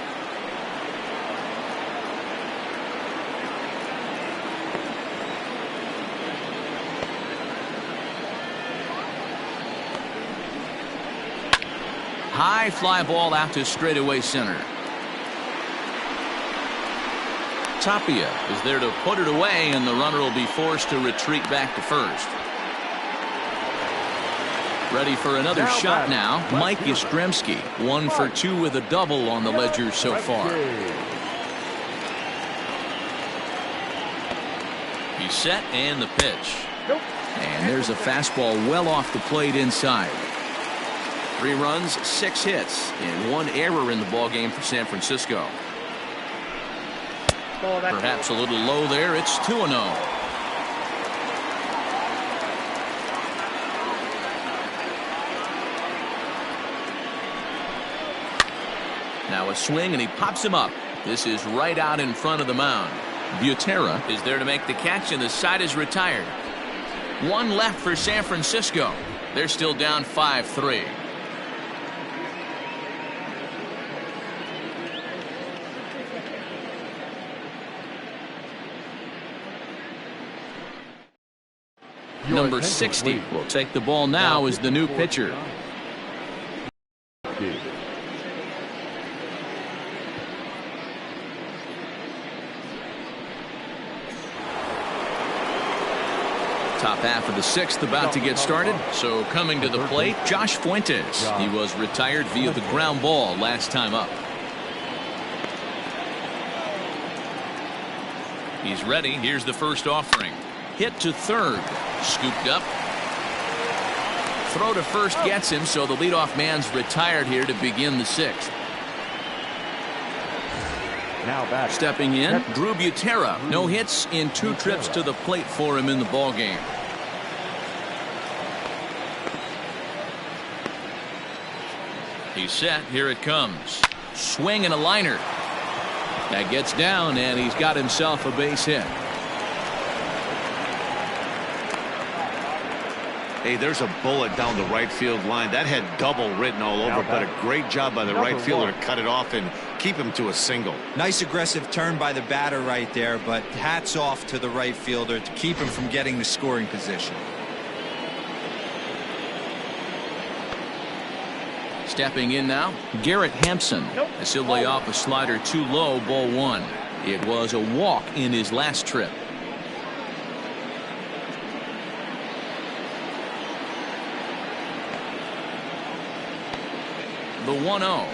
High fly ball out to straightaway center. Tapia is there to put it away, and the runner will be forced to retreat back to first. Ready for another shot now. Mike Yastrzemski, 1 for 2 with a double on the ledger so far. He's set, and the pitch. And there's a fastball well off the plate inside. 3 runs, 6 hits, and 1 error in the ballgame for San Francisco. Perhaps a little low there. It's 2-0. Now a swing, and he pops him up. This is right out in front of the mound. Butera is there to make the catch, and the side is retired. 1 left for San Francisco. They're still down 5-3. Number 60 will take the ball now as the new pitcher. Top half of the 6th about to get started. So coming to the plate, Josh Fuentes. He was retired via the ground ball last time up. He's ready. Here's the first offering. Hit to third. Scooped up. Throw to first gets him, so the leadoff man's retired here to begin the 6th. Now back. Stepping in, Drew Butera. No hits in 2 trips to the plate for him in the ballgame. He's set. Here it comes. Swing and a liner. That gets down, and he's got himself a base hit. Hey, there's a bullet down the right field line. That had double written all over, but a great job by the right fielder to cut it off and keep him to a single. Nice aggressive turn by the batter right there, but hats off to the right fielder to keep him from getting the scoring position. Stepping in now, Garrett Hampson. As he'll lay off a slider too low, ball 1. It was a walk in his last trip. The 1-0.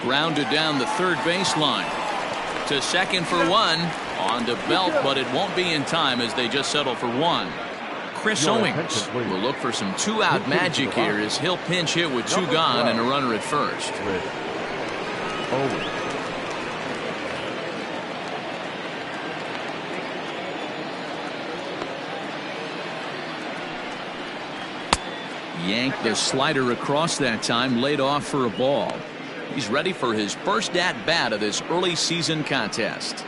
Grounded down the third baseline. To second for 1. On to Belt, but it won't be in time as they just settle for 1. Chris Owings will look for some 2-out magic here as he'll pinch hit with 2 gone and a runner at first. Yanked the slider across that time, laid off for a ball. He's ready for his first at-bat of this early season contest.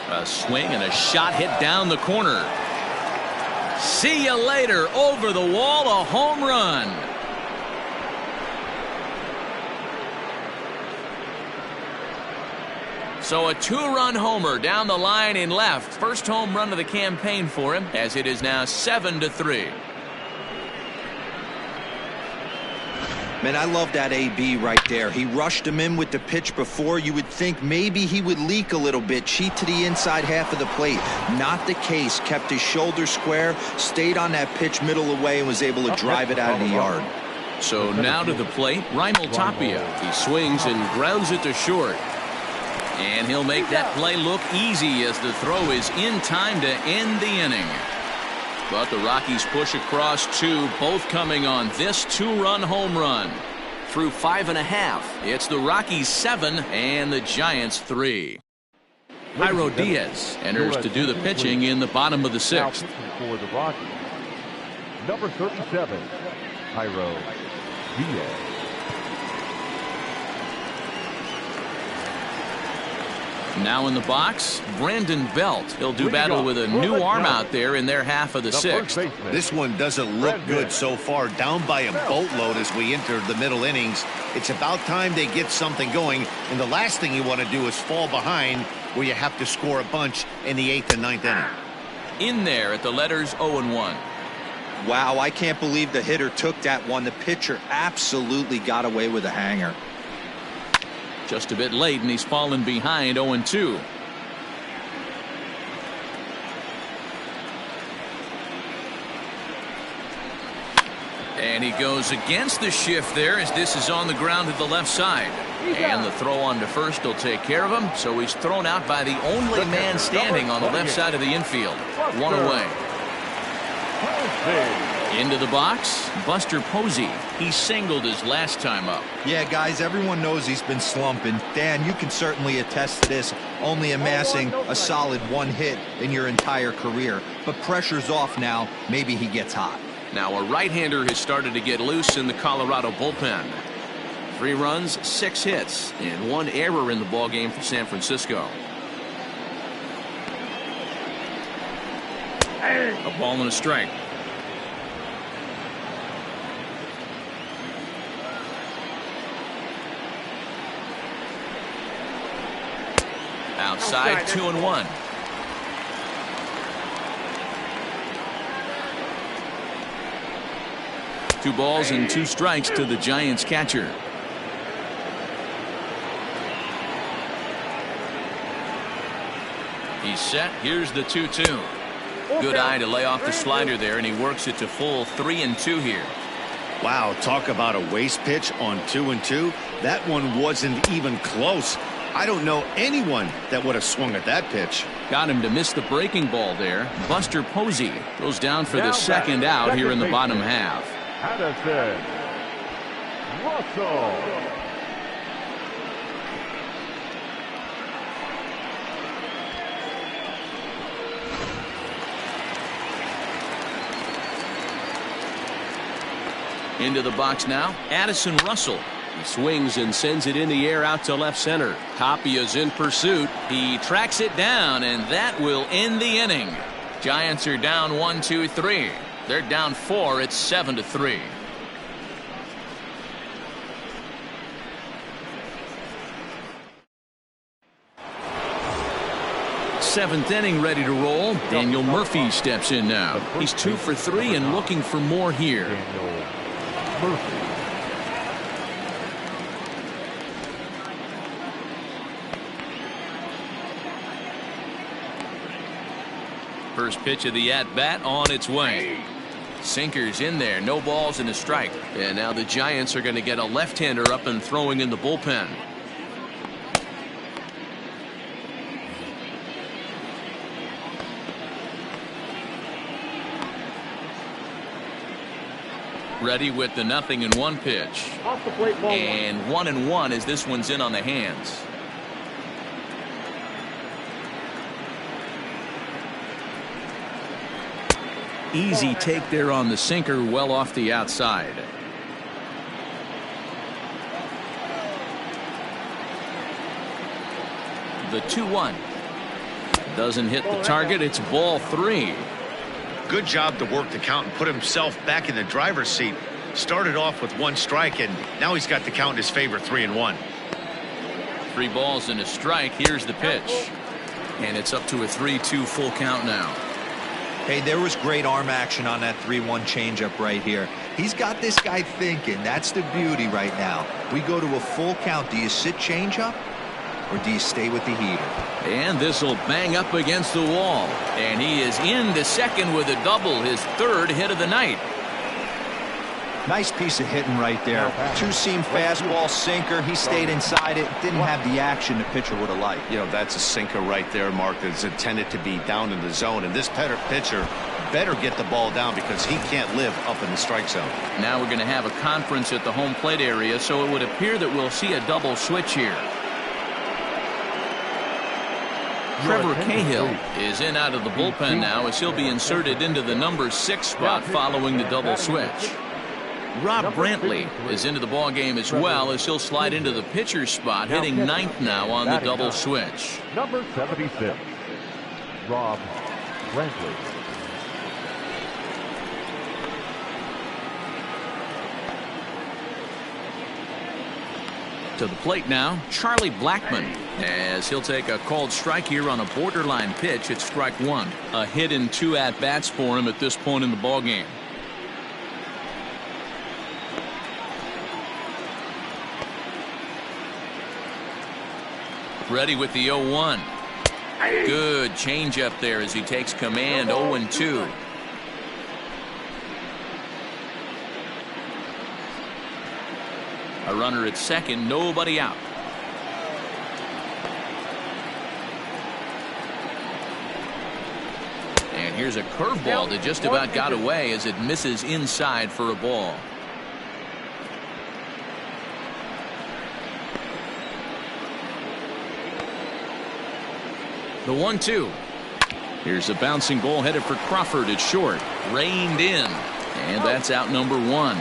A swing and a shot hit down the corner. See you later. Over the wall, a home run. So a 2-run homer down the line in left. First home run of the campaign for him, as it is now 7-3. Man, I love that AB right there. He rushed him in with the pitch before. You would think maybe he would leak a little bit, cheat to the inside half of the plate. Not the case. Kept his shoulder square, stayed on that pitch middle away, and was able to drive it out of the yard. So now to the plate, Raimel Tapia. He swings and grounds it to short. And he'll make that play look easy as the throw is in time to end the inning. But the Rockies push across 2, both coming on this 2-run home run. Through 5.5, it's the Rockies 7 and the Giants 3. Jairo Diaz enters to do the pitching in the bottom of the 6th. For the Rockies, number 37, Jairo Diaz. Now in the box, Brandon Belt. He'll do battle with a new arm out there in their half of the 6th. This one doesn't look good so far. Down by a boatload as we enter the middle innings. It's about time they get something going. And the last thing you want to do is fall behind where you have to score a bunch in the 8th and 9th inning. In there at the letters 0-1. Wow, I can't believe the hitter took that one. The pitcher absolutely got away with a hanger. Just a bit late, and he's fallen behind 0-2. And he goes against the shift there as this is on the ground to the left side. And the throw on to first will take care of him. So he's thrown out by the only man standing on the left side of the infield. 1 away. Into the box, Buster Posey. He singled his last time up. Yeah, guys, everyone knows he's been slumping. Dan, you can certainly attest to this, only amassing a solid 1 hit in your entire career. But pressure's off now. Maybe he gets hot. Now a right-hander has started to get loose in the Colorado bullpen. 3 runs, 6 hits, and 1 error in the ballgame for San Francisco. A ball and a strike. Outside, 2-1. Two balls and 2 strikes to the Giants catcher. He's set. Here's the 2-2. Good eye to lay off the slider there, and he works it to full 3-2 here. Wow, talk about a waste pitch on 2-2. That one wasn't even close. I don't know anyone that would have swung at that pitch. Got him to miss the breaking ball there. Buster Posey goes down for the second out here in the bottom half. Addison Russell. Into the box now, Addison Russell. He swings and sends it in the air out to left center. Tapia's in pursuit. He tracks it down, and that will end the inning. Giants are down 1-2-3. They're down 4. It's 7-3. Seventh inning ready to roll. Daniel Murphy steps in now. He's 2 for 3 and looking for more here. Daniel Murphy. First pitch of the at-bat on its way. Sinker's in there, no balls and a strike. And now the Giants are going to get a left-hander up and throwing in the bullpen. Ready with the 0-1 pitch. And 1-1 as this one's in on the hands. Easy take there on the sinker, well off the outside. The 2-1 doesn't hit the target. It's ball 3. Good job to work the count and put himself back in the driver's seat. Started off with 1 strike, and now he's got the count in his favor, 3-1. 3 balls and a strike. Here's the pitch, and it's up to a 3-2 full count now. Hey, there was great arm action on that 3-1 changeup right here. He's got this guy thinking. That's the beauty right now. We go to a full count. Do you sit changeup, or do you stay with the heater? And this will bang up against the wall. And he is in the second with a double, his 3rd hit of the night. Nice piece of hitting right there. Two-seam fastball, sinker. He stayed inside it. Didn't have the action the pitcher would have liked. You know, that's a sinker right there, Mark, that's intended to be down in the zone. And this pitcher better get the ball down because he can't live up in the strike zone. Now we're going to have a conference at the home plate area, so it would appear that we'll see a double switch here. Trevor Cahill is in out of the bullpen now as he'll be inserted into the number 6 spot following the double switch. Rob Brantley is into the ball game as well as he'll slide into the pitcher's spot, hitting 9th now on the double switch. Number 76, Rob Brantley. To the plate now, Charlie Blackmon, as he'll take a called strike here on a borderline pitch at strike 1. A hit and 2 at-bats for him at this point in the ball game. Ready with the 0-1. Good changeup there as he takes command. 0-2. A runner at second, nobody out. And here's a curveball that just about got away as it misses inside for a ball. The 1-2. Here's a bouncing ball headed for Crawford at short. Reined in. And that's out number 1.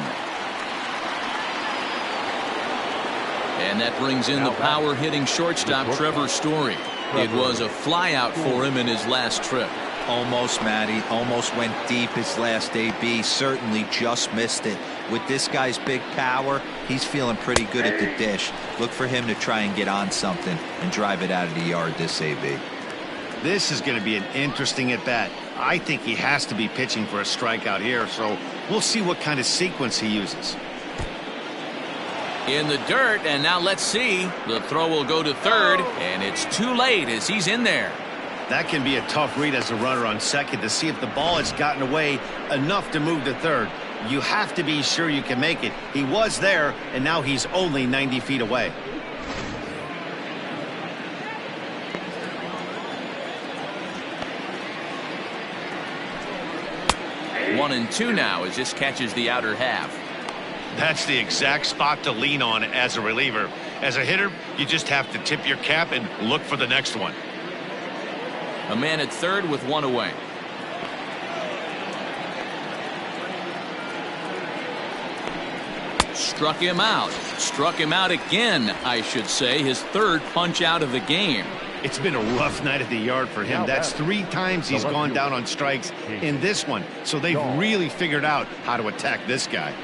And that brings in the power-hitting shortstop Trevor Story. It was a flyout for him in his last trip. Almost, Matty. Almost went deep his last AB. Certainly just missed it. With this guy's big power, he's feeling pretty good at the dish. Look for him to try and get on something and drive it out of the yard this AB. This is going to be an interesting at-bat. I think he has to be pitching for a strikeout here, so we'll see what kind of sequence he uses. In the dirt, and now let's see. The throw will go to third, and it's too late as he's in there. That can be a tough read as a runner on second to see if the ball has gotten away enough to move to third. You have to be sure you can make it. He was there, and now he's only 90 feet away. One and two now as this catches the outer half. That's the exact spot to lean on as a reliever. As a hitter, you just have to tip your cap and look for the next one. A man at third with one away. Struck him out. Struck him out again, I should say. His third punch out of the game. It's been a rough night at the yard for him. That's 3 times he's gone down on strikes in this one. So they've really figured out how to attack this guy.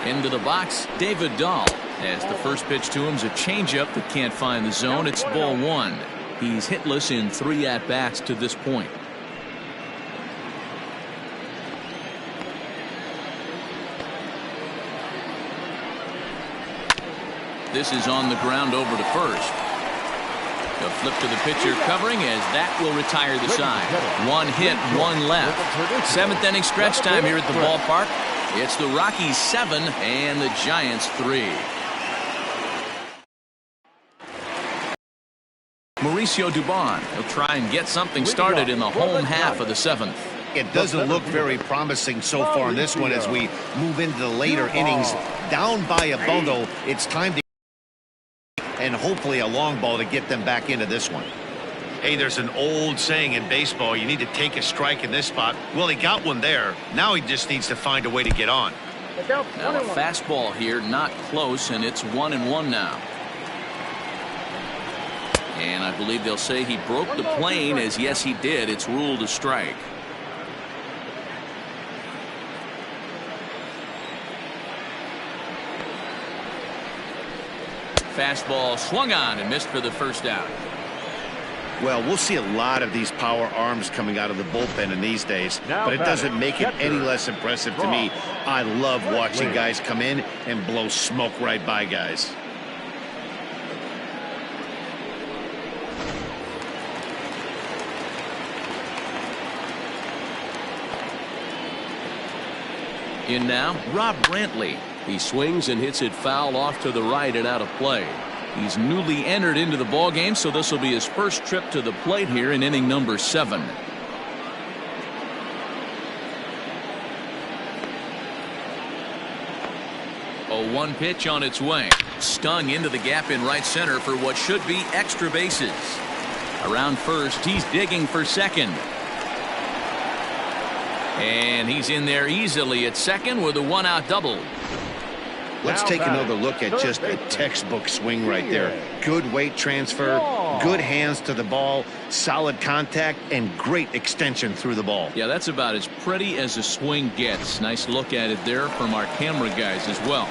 Into the box, David Dahl. As the first pitch to him is a changeup that can't find the zone. It's ball 1. He's hitless in 3 at-bats to this point. This is on the ground over to first. A flip to the pitcher covering as that will retire the side. 1 hit, 1 left. 7th inning stretch time here at the ballpark. It's the Rockies 7 and the Giants 3. Mauricio Dubon will try and get something started in the home half of the 7th. It doesn't look very promising so far in this one as we move into the later innings. Down by a bundle, it's time to and hopefully a long ball to get them back into this one. Hey, there's an old saying in baseball, you need to take a strike in this spot. Well, he got one there. Now he just needs to find a way to get on. Now a fastball here, not close, and it's 1-1 now. And I believe they'll say he broke the plane, as yes he did. It's ruled a strike. Fastball swung on and missed for the first out. Well, we'll see a lot of these power arms coming out of the bullpen in these days, but it doesn't make it any less impressive to me. I love watching guys come in and blow smoke right by guys. In now, Rob Brantley. He swings and hits it foul off to the right and out of play. He's newly entered into the ball game, so this will be his first trip to the plate here in inning number 7. A 1 pitch on its way. Stung into the gap in right center for what should be extra bases. Around first, he's digging for second. And he's in there easily at second with a 1-out double. Let's take another look at just a textbook swing right there. Good weight transfer, good hands to the ball, solid contact, and great extension through the ball. Yeah, that's about as pretty as a swing gets. Nice look at it there from our camera guys as well.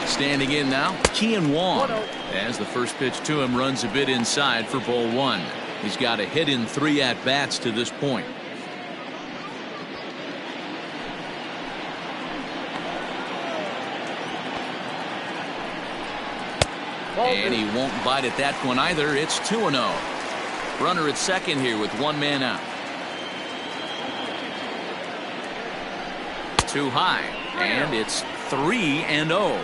Standing in now, Kian Wong. As the first pitch to him runs a bit inside for ball 1. He's got a hit in 3 at-bats to this point. And he won't bite at that one either. It's 2-0. Runner at second here with 1 man out. Too high. And it's 3-0.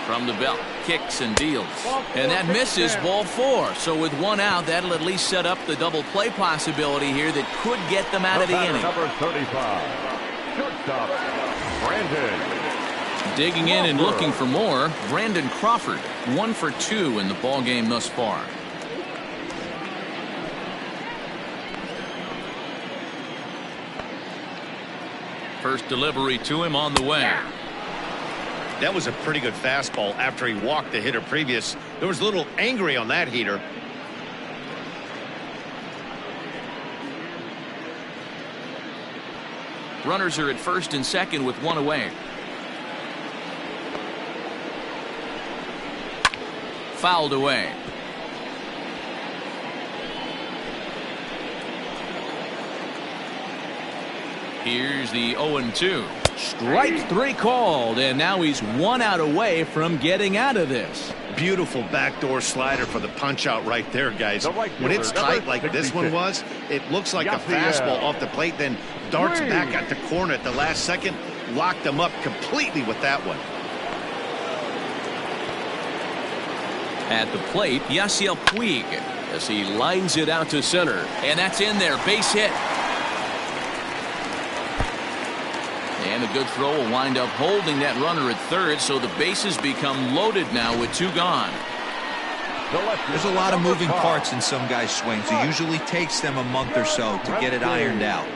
From the belt, kicks and deals. And that misses, ball 4. So with 1 out, that'll at least set up the double play possibility here that could get them out of the inning. Number 35, shortstop, Brandon. Digging in and looking for more, Brandon Crawford. 1 for 2 in the ball game thus far. First delivery to him on the way. That was a pretty good fastball after he walked the hitter previous. There was a little angry on that heater. Runners are at first and second with 1 away. Fouled away. Here's the 0-2. Strike 3 called, and now he's 1 out away from getting out of this. Beautiful backdoor slider for the punch out right there, guys. When it's tight like this one was, it looks like a fastball off the plate, then darts back at the corner at the last second. Locked them up completely with that one. At the plate, Yasiel Puig as he lines it out to center, and that's in there. Base hit. And a good throw will wind up holding that runner at third, so the bases become loaded now with 2 gone. There's a lot of moving parts in some guys' swings. It usually takes them a month or so to get it ironed out.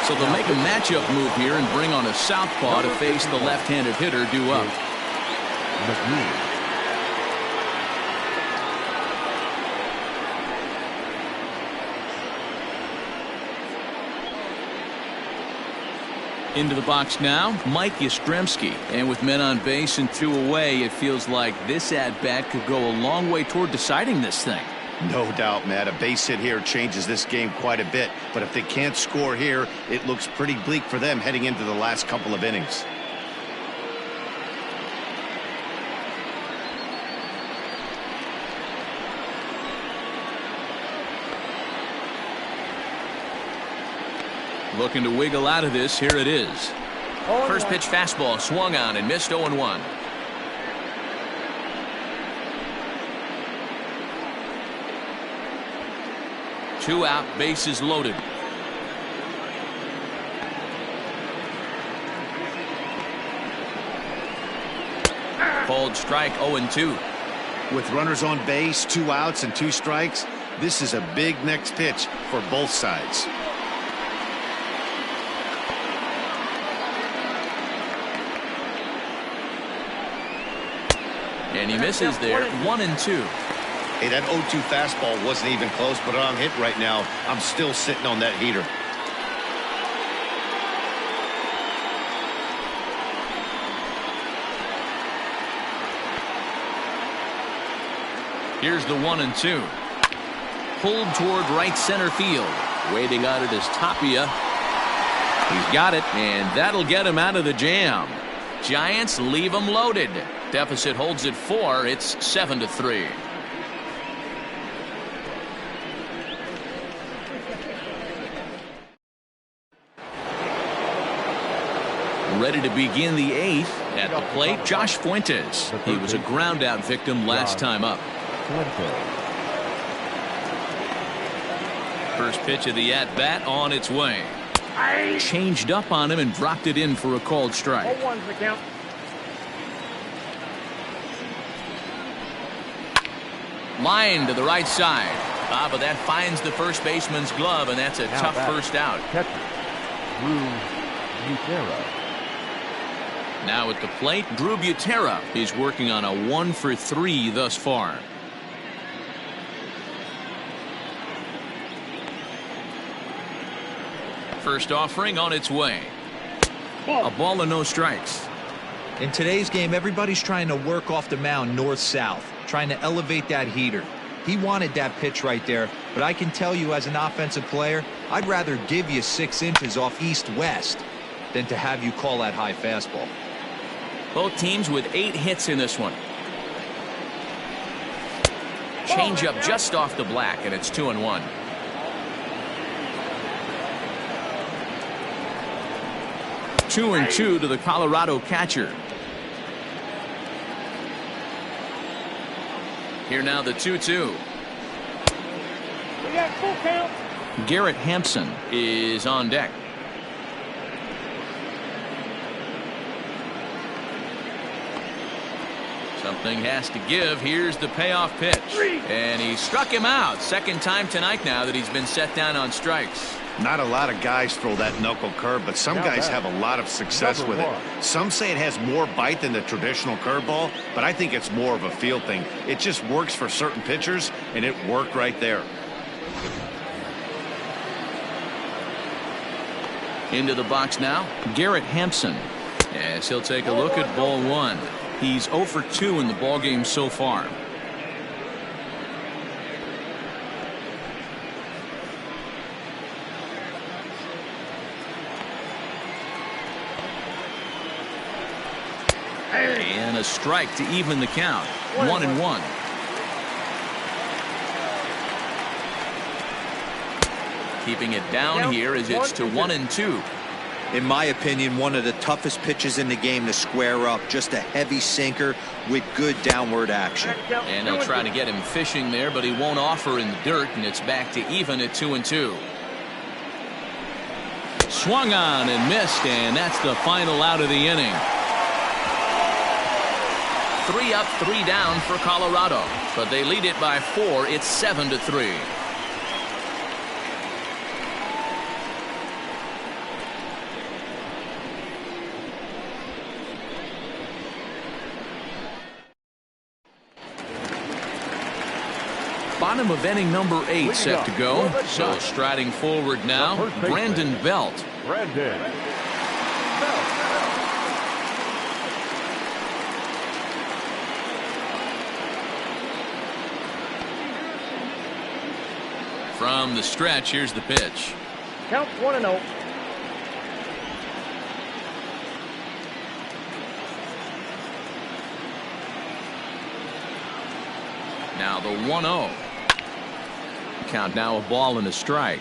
So they'll make a matchup move here and bring on a southpaw to face the left-handed hitter due up. Into the box now, Mike Yastrzemski. And with men on base and 2 away, it feels like this at-bat could go a long way toward deciding this thing. No doubt, Matt. A base hit here changes this game quite a bit. But if they can't score here, it looks pretty bleak for them heading into the last couple of innings. Looking to wiggle out of this. Here it is. First pitch fastball swung on and missed. 0-1. Two out, bases loaded. Called strike. 0-2. With runners on base, 2 outs and 2 strikes, this is a big next pitch for both sides. And he misses there. 1-2. Hey, that 0-2 fastball wasn't even close, but on hit right now, I'm still sitting on that heater. Here's the 1-2. Pulled toward right center field. Waiting on it is Tapia. He's got it, and that'll get him out of the jam. Giants leave him loaded. Deficit holds at 4. It's 7-3. Ready to begin the 8th. At the plate, Josh Fuentes. He was a ground out victim last time up. First pitch of the at bat on its way. Changed up on him and dropped it in for a called strike. 0-1's the count. Line to the right side. But that finds the first baseman's glove, and that's a tough first out. Catcher, Drew Butera. Now at the plate, Drew Butera is working on a 1-for-3 thus far. First offering on its way. A ball and no strikes. In today's game, everybody's trying to work off the mound north-south, trying to elevate that heater. He wanted that pitch right there, but I can tell you as an offensive player, I'd rather give you 6 inches off east-west than to have you call that high fastball. Both teams with 8 hits in this one. Change up just off the black, and it's 2-1. Two and 2 to the Colorado catcher. Here now the 2-2. We got full count. Garrett Hampson is on deck. Something has to give. Here's the payoff pitch. And he struck him out. Second time tonight now that he's been set down on strikes. Not a lot of guys throw that knuckle curve, but some guys have a lot of success with it. Some say it has more bite than the traditional curveball, but I think it's more of a feel thing. It just works for certain pitchers, and it worked right there. Into the box now, Garrett Hampson. As he'll take a look at ball 1. He's 0 for 2 in the ballgame so far. And a strike to even the count. 1-1. Keeping it down here as it's to 1-2. In my opinion, one of the toughest pitches in the game to square up. Just a heavy sinker with good downward action. And they'll try to get him fishing there, but he won't offer in the dirt, and it's back to even at 2-2. Swung on and missed, and that's the final out of the inning. 3 up, 3 down for Colorado, but they lead it by 4. It's 7-3. Bottom of inning number 8 set to go. So striding forward now, Brandon Belt. Brandon Belt. From the stretch, here's the pitch. Count 1-0. Now the 1-0. Count now a ball and a strike.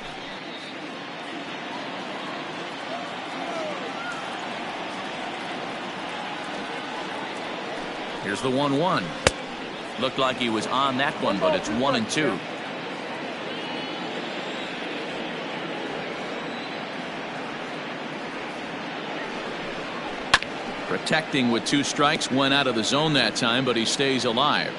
Here's the 1-1. Looked like he was on that one, but it's 1-2. Protecting with 2 strikes, went out of the zone that time, but he stays alive.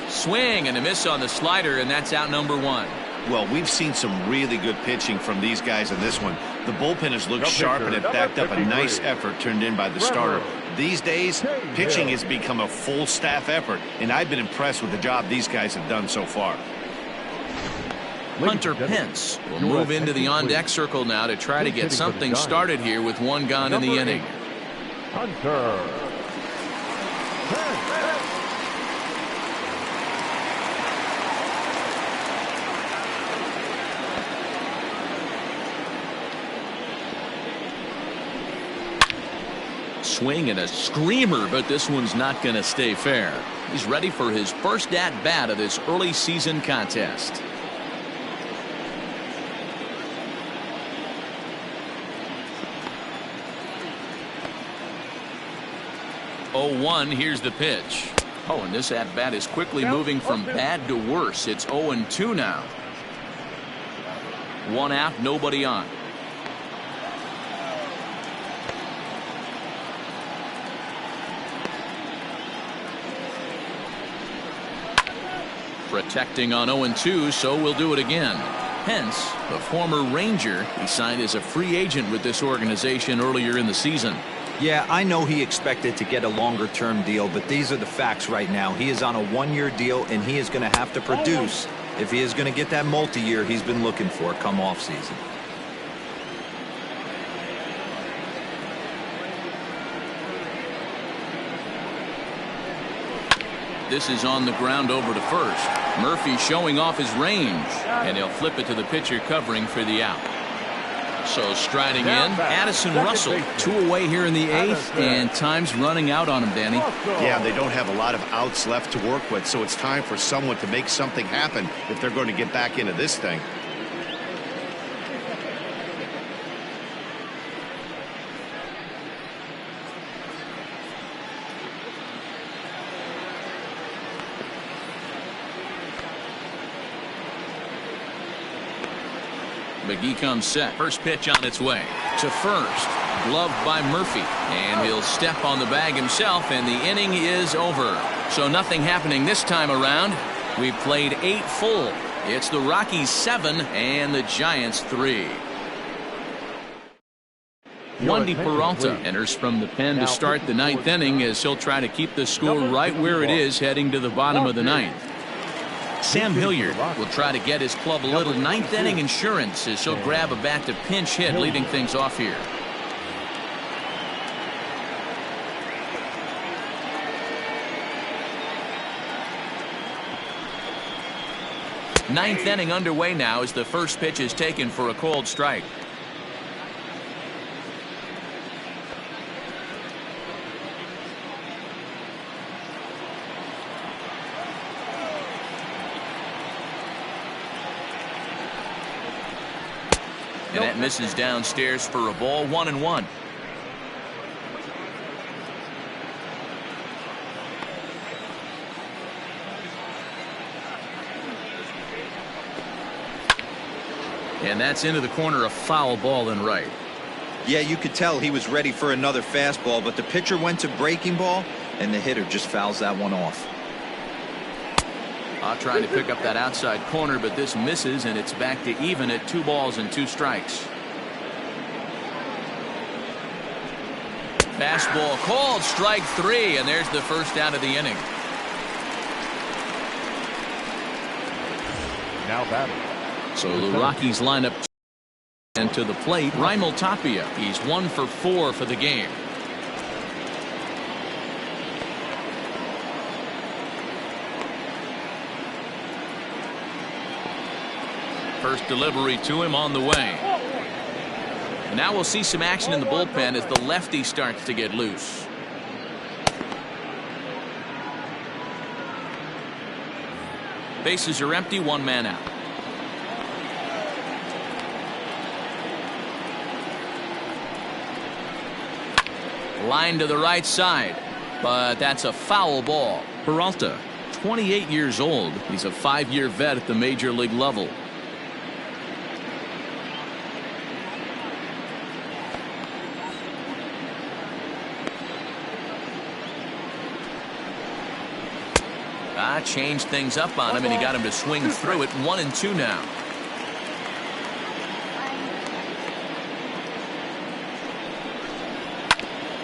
Swing and a miss on the slider, and that's out number 1. Well, we've seen some really good pitching from these guys in this one. The bullpen has looked sharp, and it backed up a nice effort turned in by the starter. These days, pitching has become a full staff effort, and I've been impressed with the job these guys have done so far. Hunter Pence will move into the on-deck circle now to try to get something started here with 1 gone in the inning. Hunter Pence. Swing and a screamer, but this one's not going to stay fair. He's ready for his first at-bat of this early season contest. 0-1, here's the pitch. Oh, and this at-bat is quickly moving from bad to worse. It's 0-2 now. 1 out, nobody on. Protecting on 0-2, so we'll do it again. Hence, the former Ranger, he signed as a free agent with this organization earlier in the season. Yeah, I know he expected to get a longer-term deal, but these are the facts right now. He is on a one-year deal, and he is going to have to produce if he is going to get that multi-year he's been looking for come off-season. This is on the ground over to first. Murphy showing off his range, and he'll flip it to the pitcher covering for the out. So striding in, Addison Russell. 2 away here in the 8th, and time's running out on him, Danny. Yeah, they don't have a lot of outs left to work with, so it's time for someone to make something happen if they're going to get back into this thing. McGee comes set. First pitch on its way to first. Gloved by Murphy, and he'll step on the bag himself, and the inning is over. So nothing happening this time around. We've played 8 full. It's the Rockies 7 and the Giants 3. Wandy Peralta enters from the pen to start the 9th inning as he'll try to keep the score right where it is heading to the bottom of the 9th. Sam Hilliard will try to get his club a little 9th inning insurance as he'll grab a bat to pinch hit, leading things off here. Ninth inning underway now as the first pitch is taken for a cold strike. And that misses downstairs for a ball. 1-1. And that's into the corner, a foul ball and right. Yeah, you could tell he was ready for another fastball, but the pitcher went to breaking ball, and the hitter just fouls that one off. Trying to pick up that outside corner, but this misses, and it's back to even at 2 balls and 2 strikes. Fastball called, strike 3, and there's the first out of the inning. Now batting. So the Rockies line up and to the plate. Raimel Tapia. He's 1 for 4 for the game. First delivery to him on the way. And now we'll see some action in the bullpen as the lefty starts to get loose. Bases are empty, 1 man out. Line to the right side, but that's a foul ball. Peralta, 28 years old. He's a 5-year vet at the major league level. Changed things up on him, and he got him to swing through it. 1-2 now.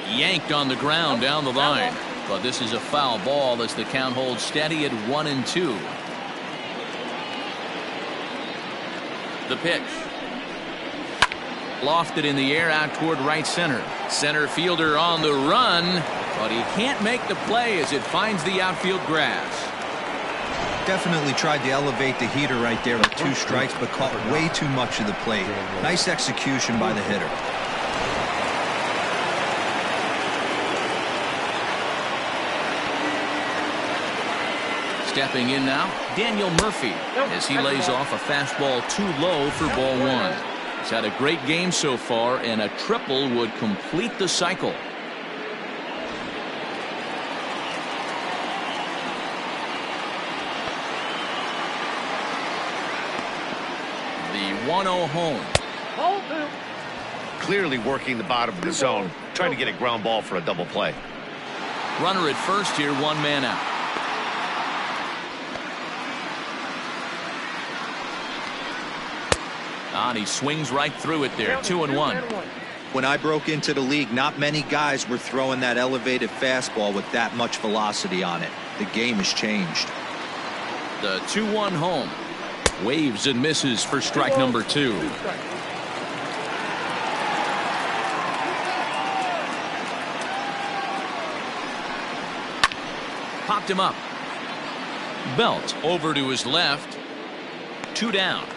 Yanked on the ground down the line, but this is a foul ball as the count holds steady at 1-2. The pitch. Lofted in the air out toward right center. Center fielder on the run, but he can't make the play as it finds the outfield grass. Definitely tried to elevate the heater right there with 2 strikes, but caught way too much of the plate. Nice execution by the hitter. Stepping in now, Daniel Murphy, as he lays off a fastball too low for ball one. He's had a great game so far, and a triple would complete the cycle. The 1-0 home. Ball two. Clearly working the bottom of the zone, trying to get a ground ball for a double play. Runner at first here, 1 man out. And he swings right through it there. 2-1. When I broke into the league, not many guys were throwing that elevated fastball with that much velocity on it. The game has changed. The 2-1 home. Waves and misses for strike number 2. Popped him up. Belt over to his left. 2 down.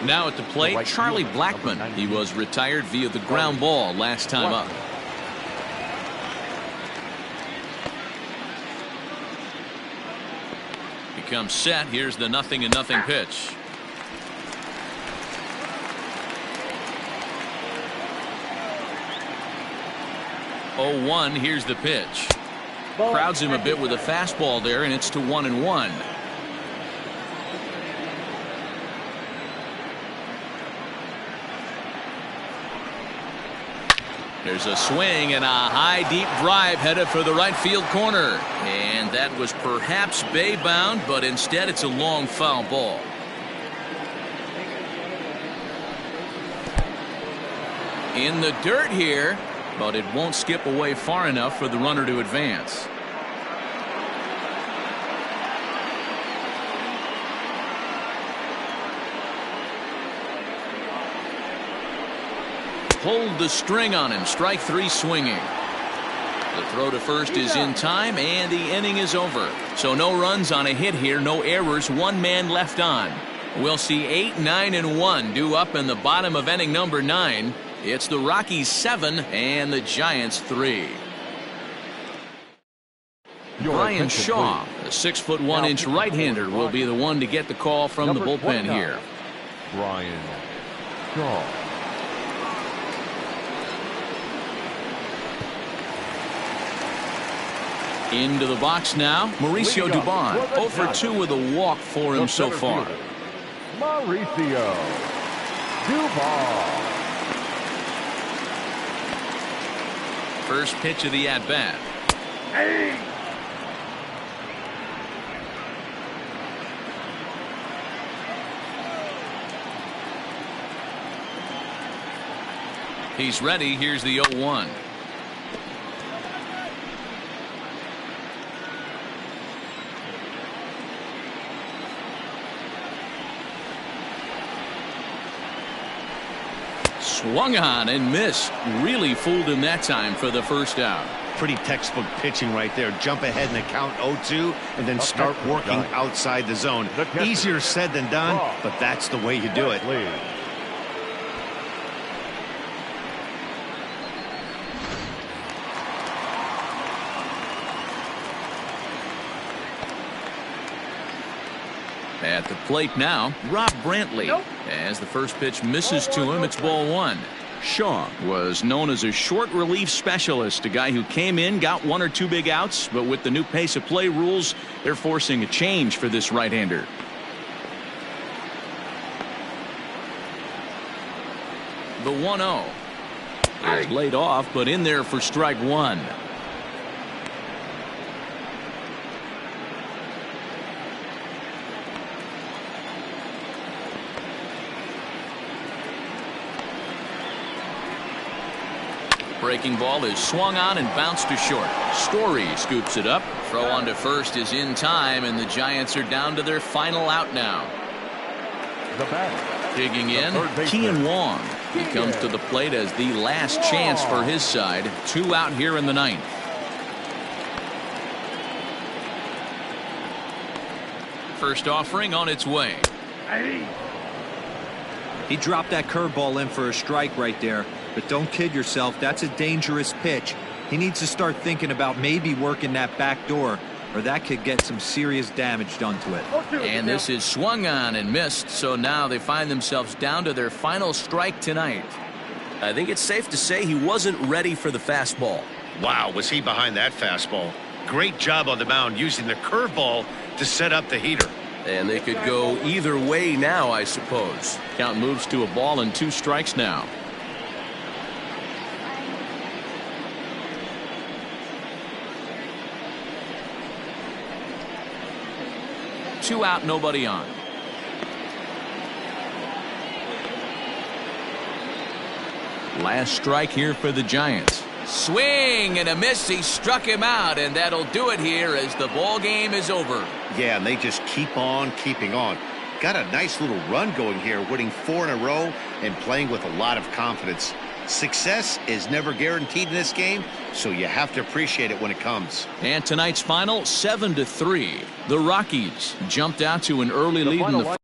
Now at the plate, Charlie Blackmon. He was retired via the ground ball last time up. He comes set. Here's the 0-0 pitch. Oh, 1. Here's the pitch. Crowds him a bit with a fastball there, and it's to 1-1. There's a swing and a high deep drive headed for the right field corner, and that was perhaps bay bound, but instead it's a long foul ball. In the dirt here, but it won't skip away far enough for the runner to advance. Pulled the string on him. Strike 3 swinging. The throw to first is in time, and the inning is over. So no runs on a hit here, no errors, 1 man left on. We'll see 8, 9, and 1 due up in the bottom of inning number 9. It's the Rockies 7 and the Giants 3. Brian Shaw, the 6'1" right-hander, will be the one to get the call from the bullpen here. Brian Shaw. Into the box now, Mauricio Dubon. 0 for 2 with a walk for him so far. Mauricio Dubon. First pitch of the at-bat. He's ready. Here's the 0-1. Swung on and missed. Really fooled him that time for the first out. Pretty textbook pitching right there. Jump ahead in the count 0-2 and then start working outside the zone. Easier said than done, but that's the way you do it. At the plate now, Rob Brantley. As the first pitch misses to him, it's ball 1. Shaw was known as a short relief specialist, a guy who came in, got 1 or 2 big outs, but with the new pace of play rules, they're forcing a change for this right-hander. The 1-0 is laid off, but in there for strike 1. Breaking ball is swung on and bounced to short. Story scoops it up. Throw on to first is in time, and the Giants are down to their final out now. The batter. Digging in, Kian Wong. He comes to the plate as the last chance for his side. 2 out here in the 9th. First offering on its way. He dropped that curveball in for a strike right there. But don't kid yourself, that's a dangerous pitch. He needs to start thinking about maybe working that back door, or that could get some serious damage done to it. And this is swung on and missed, so now they find themselves down to their final strike tonight. I think it's safe to say he wasn't ready for the fastball. Wow, was he behind that fastball? Great job on the mound using the curveball to set up the heater. And they could go either way now, I suppose. Count moves to a ball and 2 strikes now. Two out, nobody on. Last strike here for the Giants. Swing and a miss. He struck him out, and that'll do it here as the ball game is over. Yeah, and they just keep on keeping on. Got a nice little run going here, winning 4 in a row and playing with a lot of confidence. Success is never guaranteed in this game, so you have to appreciate it when it comes. And tonight's final, 7-3. The Rockies jumped out to an early lead in the